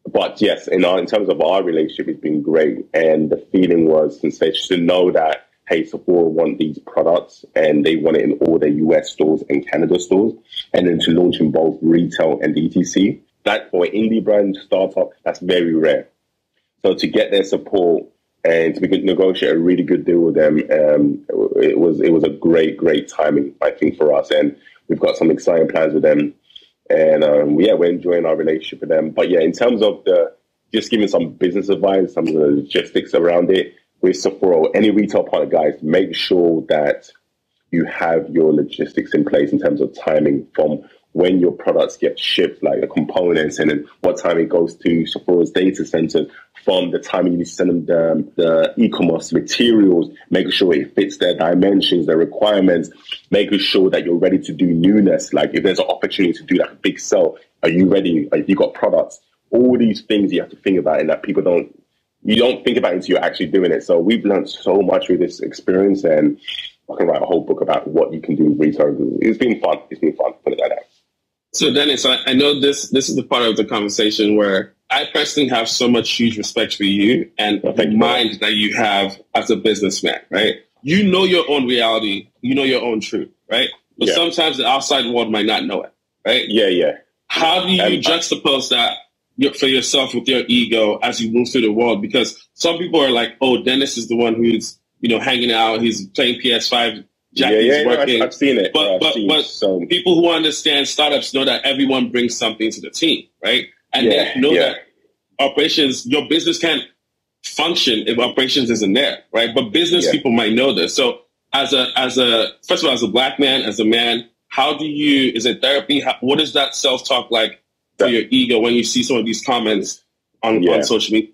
But yes, in terms of our relationship, it's been great. And the feeling was sensational to know that, hey, Sephora want these products and they want it in all their US stores and Canada stores. And then to launch in both retail and DTC. That for an indie brand startup, that's very rare. So to get their support and to negotiate a really good deal with them, it was a great timing, I think, for us. And we've got some exciting plans with them. And we're enjoying our relationship with them. But in terms of just giving some business advice, some of the logistics around it, with Sephora, any retail partner, guys, make sure that you have your logistics in place in terms of timing from when your products get shipped, like the components, and then what time it goes to Sephora's data center, from the time you need to send them the e-commerce materials, making sure it fits their dimensions, their requirements, making sure that you're ready to do newness. Like if there's an opportunity to do like a big sell, are you ready? Have you got products? All these things you have to think about, and that you don't think about until you're actually doing it. So we've learned so much with this experience, and I can write a whole book about what you can do with retail. It's been fun. Put it like that. So Dennis, I know this is the part of the conversation where I personally have so much huge respect for you and the mind that you have as a businessman, right? You know your own reality, you know your own truth, right? But sometimes the outside world might not know it, right? Yeah. How do you juxtapose that for yourself with your ego as you move through the world? Because some people are like, oh, Dennis is the one who's, hanging out, he's playing PS5. Jackie's working. I've seen it. But people who understand startups know that everyone brings something to the team, right? And they know that operations, your business can't function if operations isn't there, right? But business people might know this. So first of all, as a Black man, as a man, is it therapy? What is that self-talk like for your ego when you see some of these comments on social media?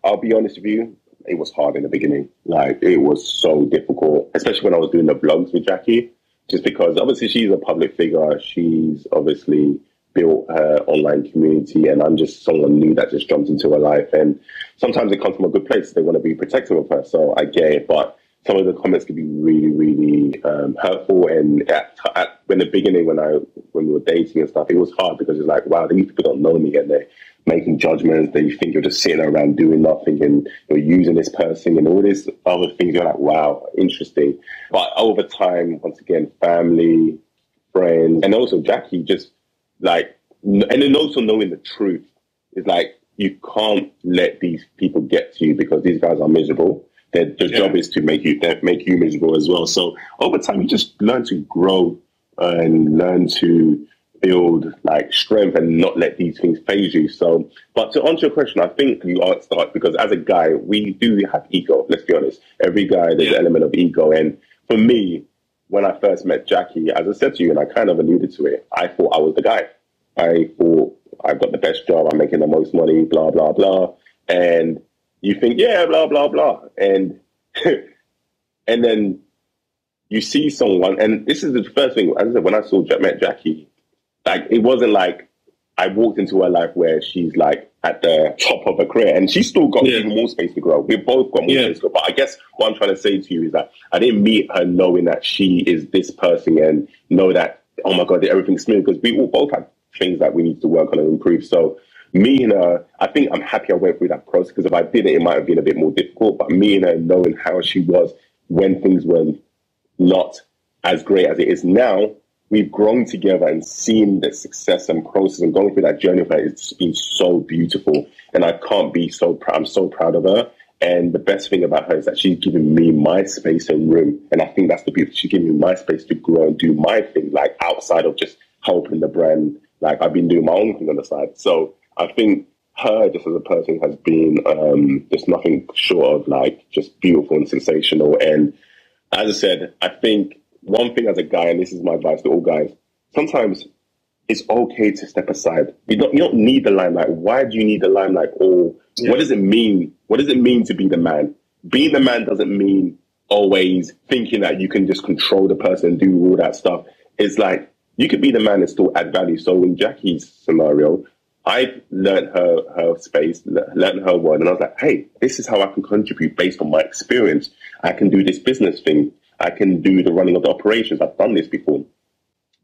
I'll be honest with you, it was hard in the beginning. Like, it was so difficult, especially when I was doing the vlogs with Jackie, just because obviously she's a public figure. She's obviously built her online community, and I'm just someone new that just jumped into her life. And sometimes it comes from a good place. They want to be protective of her, so I get it. But some of the comments can be really, really hurtful. And in the beginning, when we were dating and stuff, it was hard because it's like, wow, these people don't know me, and they're making judgments. They think you're just sitting around doing nothing, and you're using this person and all these other things. You're like, wow, interesting. But over time, once again, family, friends, and also Jackie, just like, and then also knowing the truth. It's like, you can't let these people get to you because these guys are miserable. Their job is to make you miserable as well. So over time, you just learn to grow and learn to build like strength and not let these things phase you. So, but to answer your question, I think you are start because as a guy, we do have ego. Let's be honest. Every guy, there's an element of ego. And for me, when I first met Jackie, as I said to you, and I kind of alluded to it, I thought I was the guy. I thought I've got the best job. I'm making the most money, blah, blah, blah. And you think, yeah, blah, blah, blah. And, and then you see someone, and this is the first thing, as I said, when I met Jackie, like, it wasn't like I walked into her life where she's like at the top of her career, and she's still got even more space to grow. We've both got more space to grow. But I guess what I'm trying to say to you is that I didn't meet her knowing that she is this person and know that, oh my God, everything's smooth, because we all both have things that we need to work on and improve. So me and her, I think I'm happy I went through that process, because if I didn't, it might have been a bit more difficult. But me and her knowing how she was when things were not as great as it is now, we've grown together and seen the success and process and going through that journey of her. It's been so beautiful. And I can't be so proud. I'm so proud of her. And the best thing about her is that she's giving me my space and room. And I think that's the beauty. She's giving me my space to grow and do my thing, like outside of just helping the brand. Like, I've been doing my own thing on the side. So I think her, just as a person, has been just nothing short of like just beautiful and sensational. And as I said, I think one thing as a guy, and this is my advice to all guys, sometimes it's okay to step aside. You don't need the limelight. Why do you need the limelight? Or what does it mean? What does it mean to be the man? Being the man doesn't mean always thinking that you can just control the person and do all that stuff. It's like, you could be the man and still add value. So in Jackie's scenario, I learned her space, learned her word, and I was like, hey, this is how I can contribute based on my experience. I can do this business thing. I can do the running of the operations. I've done this before.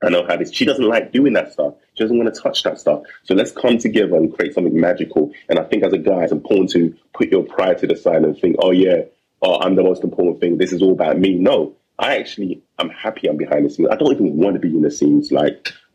I know how this. She doesn't like doing that stuff. She doesn't want to touch that stuff. So let's come together and create something magical. And I think as a guy, it's important to put your pride to the side and think, I'm the most important thing. This is all about me. No, I'm happy I'm behind the scenes. I don't even want to be in the scenes.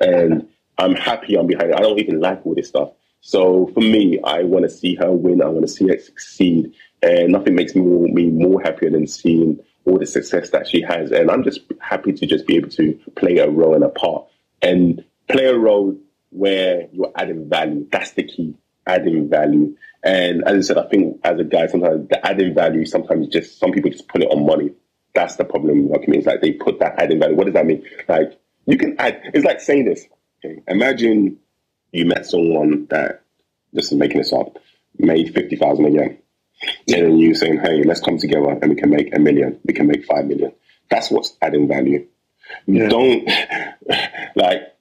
And I'm happy I'm behind it. I don't even like all this stuff. So for me, I want to see her win. I want to see her succeed. And nothing makes me more happier than seeing all the success that she has. And I'm just happy to just be able to play a role and a part, and play a role where you're adding value. That's the key, adding value. And as I said, I think as a guy, sometimes the adding value, sometimes just some people just put it on money. That's the problem in our community. It's like they put that adding value. What does that mean? Like, you can add, it's like saying this. Okay, imagine you met someone that, just making this up, made 50,000 a year. And then you saying, hey, let's come together and we can make $1 million. We can make 5 million. That's what's adding value. You don't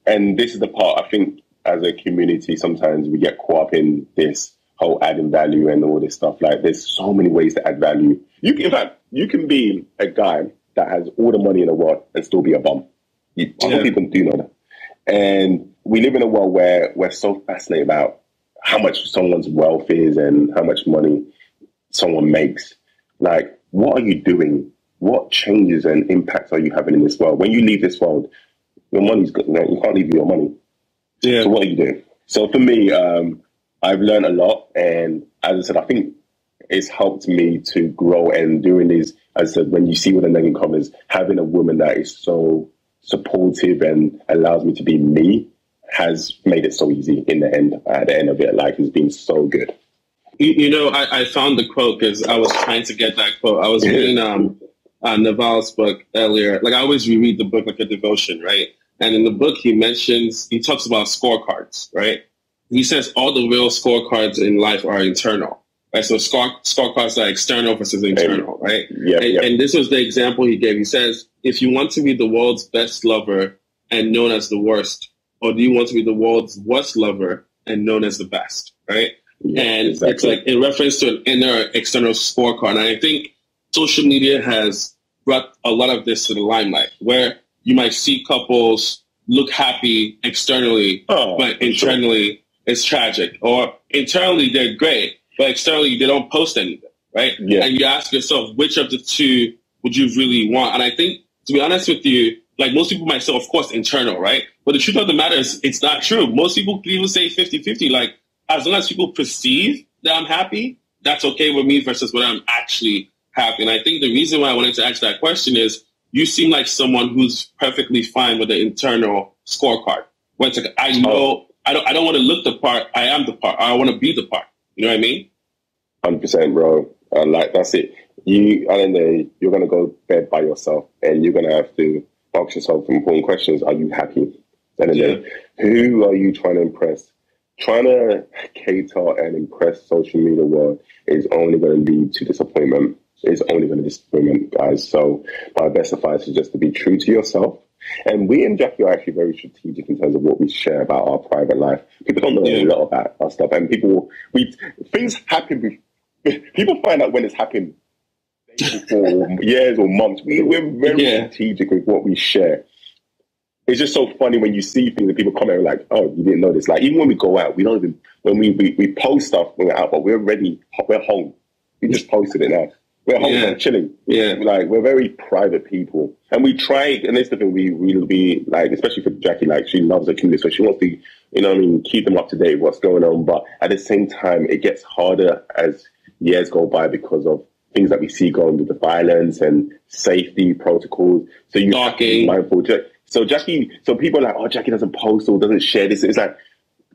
and this is the part I think as a community, sometimes we get caught up in this whole adding value and all this stuff. Like, there's so many ways to add value. In fact, you can be a guy that has all the money in the world and still be a bum. A lot of people do know that. And we live in a world where we're so fascinated about how much someone's wealth is and how much money someone makes. Like, what are you doing? What changes and impacts are you having in this world? When you leave this world, your money's good. You can't leave your money. Yeah. So what are you doing? So for me, I've learned a lot. And as I said, I think it's helped me to grow. And during these, as I said, when you see what the negative covers, having a woman that is so supportive and allows me to be me has made it so easy in the end. At the end of it, like, it's been so good. I found the quote because I was trying to get that quote. I was reading Naval's book earlier. Like, I always reread the book like a devotion, right? And in the book, he talks about scorecards, right? He says all the real scorecards in life are internal, right? So scorecards are external versus internal, right? And this was the example he gave. He says, if you want to be the world's best lover and known as the worst, or do you want to be the world's worst lover and known as the best, right? Yeah, and exactly. It's like in reference to an inner external scorecard. And I think social media has brought a lot of this to the limelight, where you might see couples look happy externally, but internally it's tragic. Or internally they're great, but externally they don't post anything, right? Yeah. And you ask yourself, which of the two would you really want? And I think, to be honest with you, like, most people might say, of course, internal, right? But the truth of the matter is, it's not true. Most people can even say 50-50. Like, as long as people perceive that I'm happy, that's okay with me versus when I'm actually happy. And I think the reason why I wanted to ask that question is you seem like someone who's perfectly fine with the internal scorecard. When it's like, I know I don't want to look the part. I am the part. I want to be the part. You know what I mean? 100%, bro. Like, that's it. You, at the end of the day, you're going to go to bed by yourself and you're going to have to ask yourself important questions. Are you happy? At the end of the day, who are you trying to impress? Trying to cater and impress social media world is only going to lead to disappointment. It's only going to disappointment, guys. So my best advice is just to be true to yourself. And we and Jackie are actually very strategic in terms of what we share about our private life. People don't know a lot about our stuff, and things happen. People find out when it's happened for years or months. We're very strategic with what we share. It's just so funny when you see things and people comment like, "Oh, you didn't know this." Like, even when we go out, we don't even when we post stuff when we're out, but we're home. We just posted it now. We're home and chilling. Yeah. Like, we're very private people. And we try, and that's the thing we like, especially for Jackie, like, she loves her community, so she wants to, you know what I mean, keep them up to date with what's going on. But at the same time, it gets harder as years go by because of things that we see going with the violence and safety protocols. So you have to be mindful. So people are like, oh, Jackie doesn't post or doesn't share this. It's like,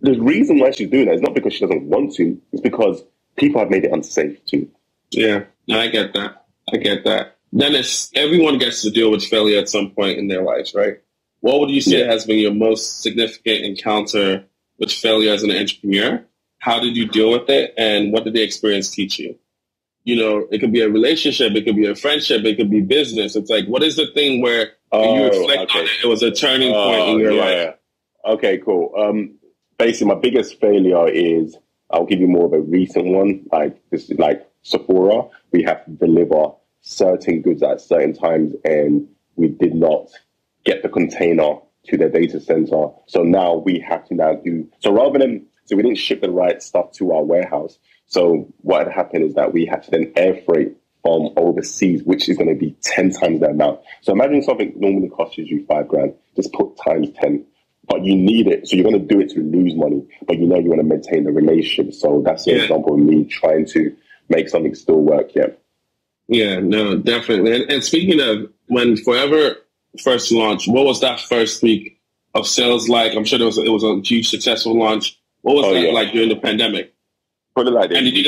the reason why she's doing that is not because she doesn't want to, it's because people have made it unsafe too. Yeah. No, I get that. Dennis, everyone gets to deal with failure at some point in their lives, right? What would you say has been your most significant encounter with failure as an entrepreneur? How did you deal with it? And what did the experience teach you? You know, it could be a relationship, it could be a friendship, it could be business. It's like, what is the thing where you reflect on it? It was a turning point in your life. Okay, cool. Basically, my biggest failure is, I'll give you more of a recent one. Like, this is like Sephora. We have to deliver certain goods at certain times, and we did not get the container to their data center. So now we have to so we didn't ship the right stuff to our warehouse. So what had happened is that we had to then air freight from overseas, which is going to be 10 times the amount. So imagine something normally costs you $5,000, just put times 10. But you need it, so you're going to do it to lose money, but you know you want to maintain the relationship. So that's an example of me trying to make something still work. Yeah, no, definitely. And speaking of when FORVR first launched, what was that first week of sales like? I'm sure it was a huge successful launch. What was that like during the pandemic? Put it like this. And did you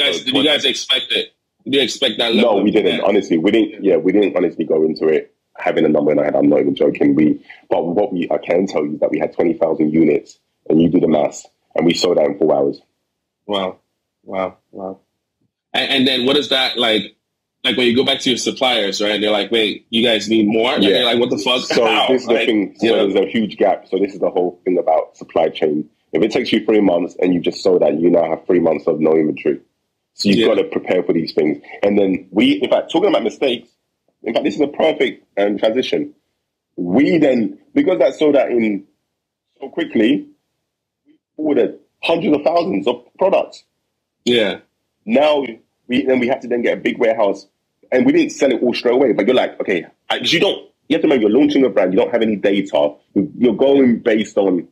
guys expect it? Did you expect that level? No, we didn't. Honestly, we didn't honestly go into it having a number in our head. I'm not even joking. I can tell you is that we had 20,000 units, and you do the maths, and we sold out in 4 hours. Wow. And then what is that like when you go back to your suppliers, right? And they're like, wait, you guys need more? And you're like, what the fuck? So this is the thing. So there's a huge gap. So this is the whole thing about supply chain. If it takes you 3 months and you just sold out, you now have 3 months of no inventory. So you've got to prepare for these things. And then in fact, talking about mistakes, this is a perfect transition. We then, because that sold out in so quickly, we ordered hundreds of thousands of products. Yeah. Now we have to then get a big warehouse, and we didn't sell it all straight away. But you're like, okay, you have to remember you're launching a brand. You don't have any data. You're going based on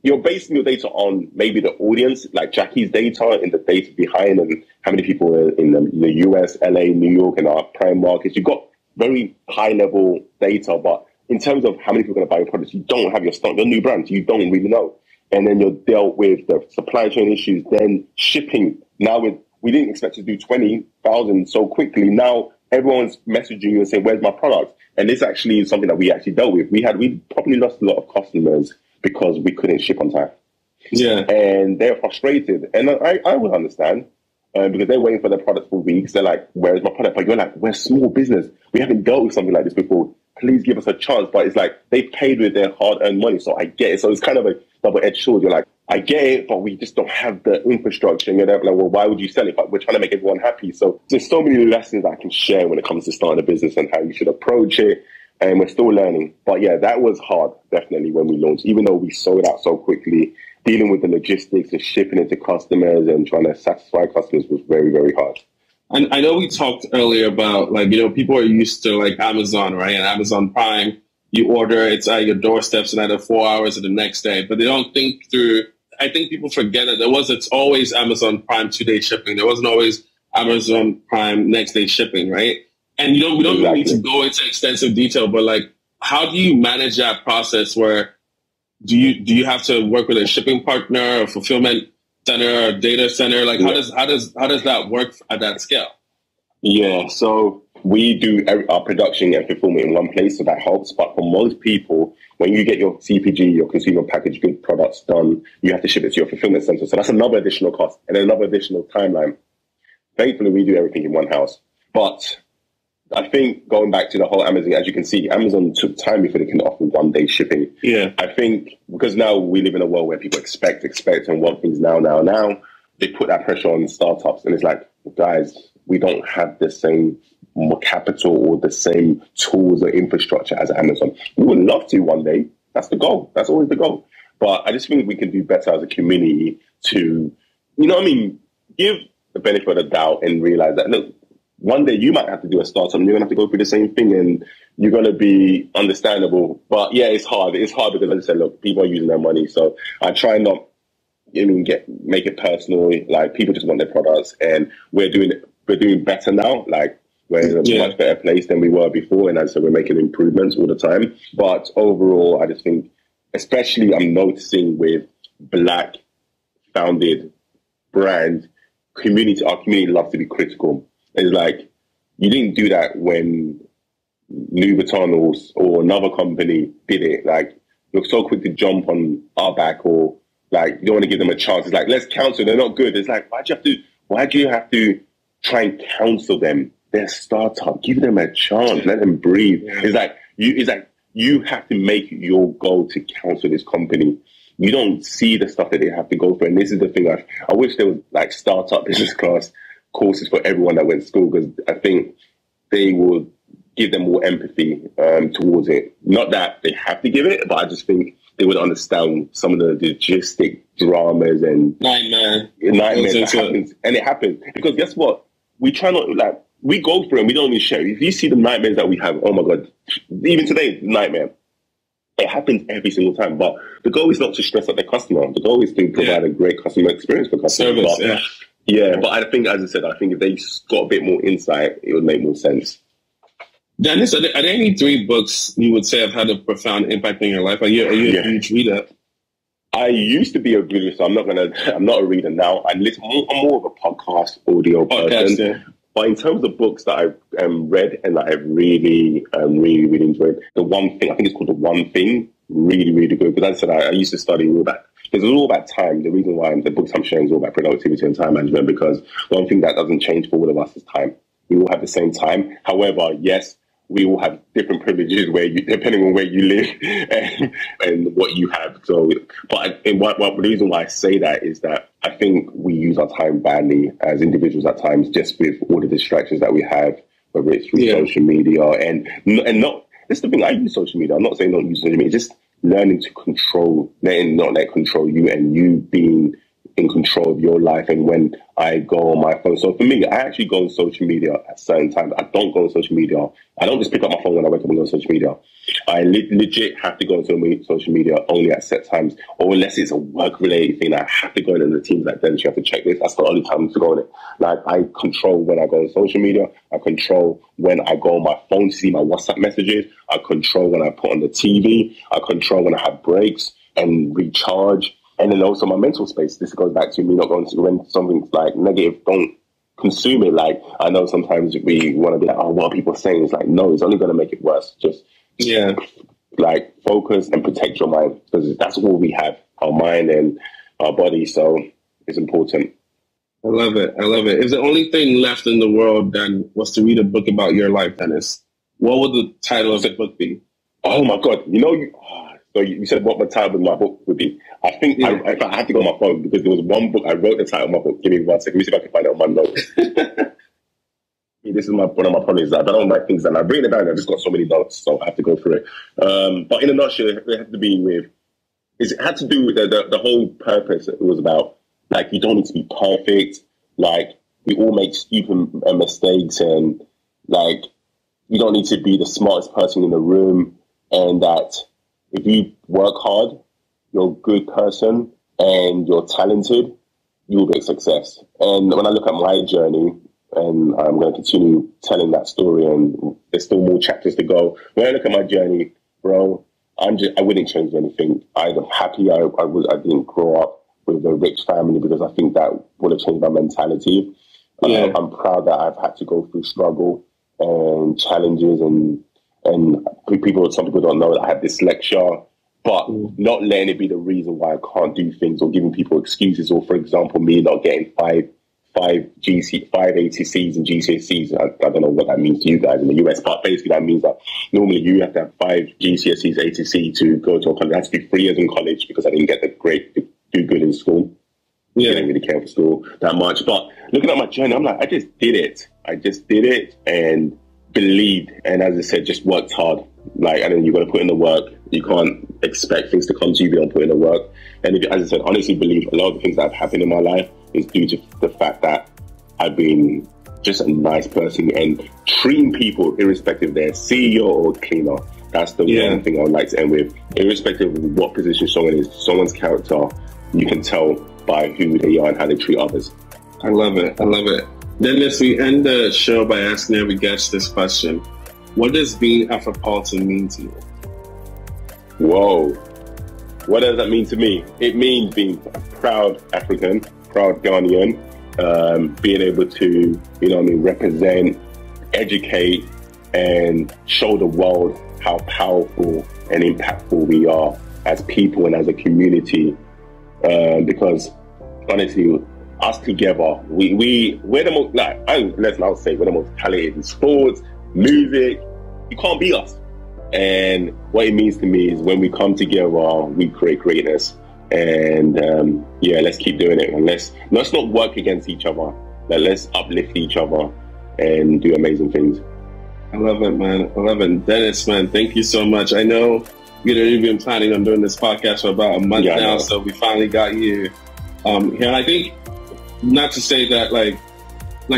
you're basing your data on maybe the audience, like Jackie's data and the data behind, and how many people are in the US, LA, New York, and our prime markets. You've got very high level data, but in terms of how many people are going to buy your products, you don't have your stock, your new brand, you don't really know. And then you're dealt with the supply chain issues, then shipping. Now we didn't expect to do 20,000 so quickly. Now everyone's messaging you and saying, where's my product? And this actually is something that we actually dealt with. We probably lost a lot of customers because we couldn't ship on time. Yeah. And they're frustrated. And I would understand because they're waiting for their product for weeks. They're like, where's my product? But you're like, we're a small business. We haven't dealt with something like this before. Please give us a chance. But it's like they paid with their hard-earned money. So I get it. So it's kind of a double-edged sword. You're like, I get it, but we just don't have the infrastructure. And you're like, well, why would you sell it? But we're trying to make everyone happy. So there's so many lessons I can share when it comes to starting a business and how you should approach it. And we're still learning. But yeah, that was hard, definitely, when we launched. Even though we sold out so quickly, dealing with the logistics and shipping it to customers and trying to satisfy customers was very, very hard. And I know we talked earlier about, people are used to, Amazon, right? And Amazon Prime, you order, it's at your doorsteps in either 4 hours or the next day. But they don't think through I think people forget that it's always Amazon Prime 2-day shipping. There wasn't always Amazon Prime next day shipping, right? And we don't really need to go into extensive detail, but like, how do you manage that process? Where do you have to work with a shipping partner, a fulfillment center, a data center? Like, how does that work at that scale? Yeah, so we do our production and fulfillment in one place, so that helps. But for most people, when you get your CPG, your consumer packaged good products done, you have to ship it to your fulfillment center. So that's another additional cost and another additional timeline. Thankfully, we do everything in one house. But I think going back to the whole Amazon, as you can see, Amazon took time before they can offer 1-day shipping. Yeah. I think because now we live in a world where people expect and want things now, they put that pressure on startups. And it's like, guys, we don't have the same capital or the same tools or infrastructure as Amazon. We would love to one day. That's the goal. That's always the goal. But I just think we can do better as a community to, give the benefit of the doubt and realize that, look, one day you might have to do a startup and you're going to have to go through the same thing and you're going to be understandable. But yeah, it's hard. It's hard because, like I said, look, people are using their money. So I try not, make it personal. Like, people just want their products, and we're doing better now. Like, we're in a much better place than we were before. And as I said, we're making improvements all the time. But overall, I just think, especially I'm noticing with Black founded brands, our community loves to be critical. It's like, you didn't do that when Louis Vuitton or another company did it. Like, you're so quick to jump on our back, or like, you don't want to give them a chance. It's like, let's counsel. They're not good. It's like, why do you have to try and counsel them? They're a startup. Give them a chance. Let them breathe. Yeah. It's like you have to make your goal to counsel this company. You don't see the stuff that they have to go through. And this is the thing. I wish there was like startup business class courses for everyone that went to school, because I think they will give them more empathy towards it. Not that they have to give it, but I just think they would understand some of the logistic dramas and nightmares that happens. And it happens because guess what? We try not, like, we go through and we don't even share. If you see the nightmares that we have, oh my God, even today, nightmare. It happens every single time. But the goal is not to stress out the customer. The goal is to provide a great customer experience for customers. Service, but I think, as I said, if they just got a bit more insight, it would make more sense. Dennis, are there any 3 books you would say have had a profound impact in your life? Are you a huge reader? I used to be a reader, so I'm not a reader now. I'm more of a podcast audio person. Yeah. But in terms of books that I've read and that I've really enjoyed, The One Thing, I think it's called The One Thing, really, really good. Because as I said, I used to study all that. Because it's all about time. The reason why the books I'm sharing is all about productivity and time management, because one thing that doesn't change for all of us is time. We all have the same time. However, yes, we all have different privileges depending on where you live and what you have. So, but the reason why I say that is that I think we use our time badly as individuals at times, just with all the distractions that we have, whether it's through social media and not. This is the thing. I use social media. I'm not saying don't use social media. Just learning to not let control you, and you being in control of your life. And when I go on my phone, so for me, I actually go on social media at certain times. I don't go on social media. I don't just pick up my phone when I wake up and go on social media. I legit have to go on social media only at set times, or unless it's a work-related thing. I have to go in, and the team's like, Dennis, you have to check this. That's the only time to go on it. Like, I control when I go on social media. I control when I go on my phone to see my WhatsApp messages. I control when I put on the TV. I control when I have breaks and recharge. And then also my mental space. This goes back to me not going to, when something's like negative, don't consume it. Like, I know sometimes we want to be like, oh, what are people saying? It's like, no, it's only going to make it worse. Just, like, focus and protect your mind, because that's all we have, our mind and our body. So it's important. I love it. If the only thing left in the world then was to read a book about your life, Dennis, what would the title of the book be? Oh my God. So you said what my title of my book would be. I think if I had to go on my phone, because there was one book, I wrote the title of my book. Give me 1 second. Let me see if I can find it on my notes. This is one of my problems. I don't like things that I've written it down. I've just got so many notes, so I have to go through it. But in a nutshell, it had to be with, it had to do with the whole purpose. It was about, like, you don't need to be perfect. Like, we all make stupid mistakes, and, like, you don't need to be the smartest person in the room, and that if you work hard, you're a good person, and you're talented, you will get success. And when I look at my journey, and I'm going to continue telling that story, and there's still more chapters to go. When I look at my journey, bro, I wouldn't change anything. I'm happy I didn't grow up with a rich family, because I think that would have changed my mentality. Yeah. I'm proud that I've had to go through struggle and challenges, and some people don't know that I have dyslexia, but not letting it be the reason why I can't do things, or giving people excuses, or, for example, me not getting five ATCs and GCSEs. I don't know what that means to you guys in the US, but basically that means that normally you have to have 5 GCSEs, ATC to go to a college. I had to do 3 years in college because I didn't get the grade to do good in school. Yeah. I didn't really care for school that much. But looking at my journey, I'm like, I just did it and believed. And as I said, just worked hard. Like, I mean, you've got to put in the work. You can't expect things to come to you if you don't put in the work. And as I said, honestly believe a lot of the things that have happened in my life is due to the fact that I've been just a nice person and treating people irrespective of their CEO or cleaner. That's the one thing I would like to end with. Irrespective of what position someone is, someone's character, you can tell by who they are and how they treat others. I love it. Dennis, we end the show by asking every guest this question. What does being Afropolitan mean to you? Whoa. What does that mean to me? It means being a proud African, proud Ghanaian, being able to, represent, educate, and show the world how powerful and impactful we are as people and as a community. Because honestly, us together, we're the most, I'll say we're the most talented in sports, music. You can't beat us. And what it means to me is when we come together, we create greatness. And let's keep doing it. And let's not work against each other, but let's uplift each other and do amazing things. I love it, man. I love it. Dennis, man, thank you so much. I know you'd already been planning on doing this podcast for about a month now, so we finally got you here. And I think, not to say that, like,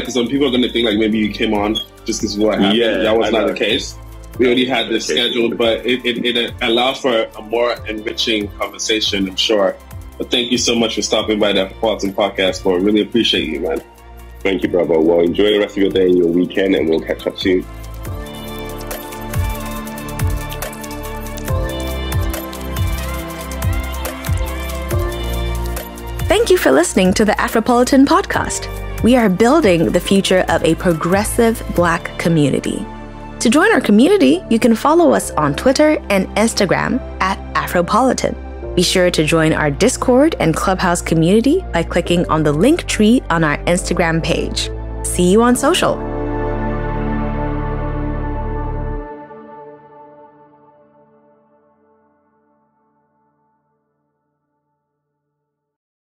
some people are going to think, like, maybe you came on just because of what happened. Yeah, that was not the case. We already had this scheduled, but it allowed for a more enriching conversation, I'm sure. But thank you so much for stopping by the Afropolitan Podcast. I really appreciate you, man. Thank you, brother. Well, enjoy the rest of your day and your weekend, and we'll catch up soon. Thank you for listening to the Afropolitan Podcast. We are building the future of a progressive Black community. To join our community, you can follow us on Twitter and Instagram at Afropolitan. Be sure to join our Discord and Clubhouse community by clicking on the link tree on our Instagram page. See you on social.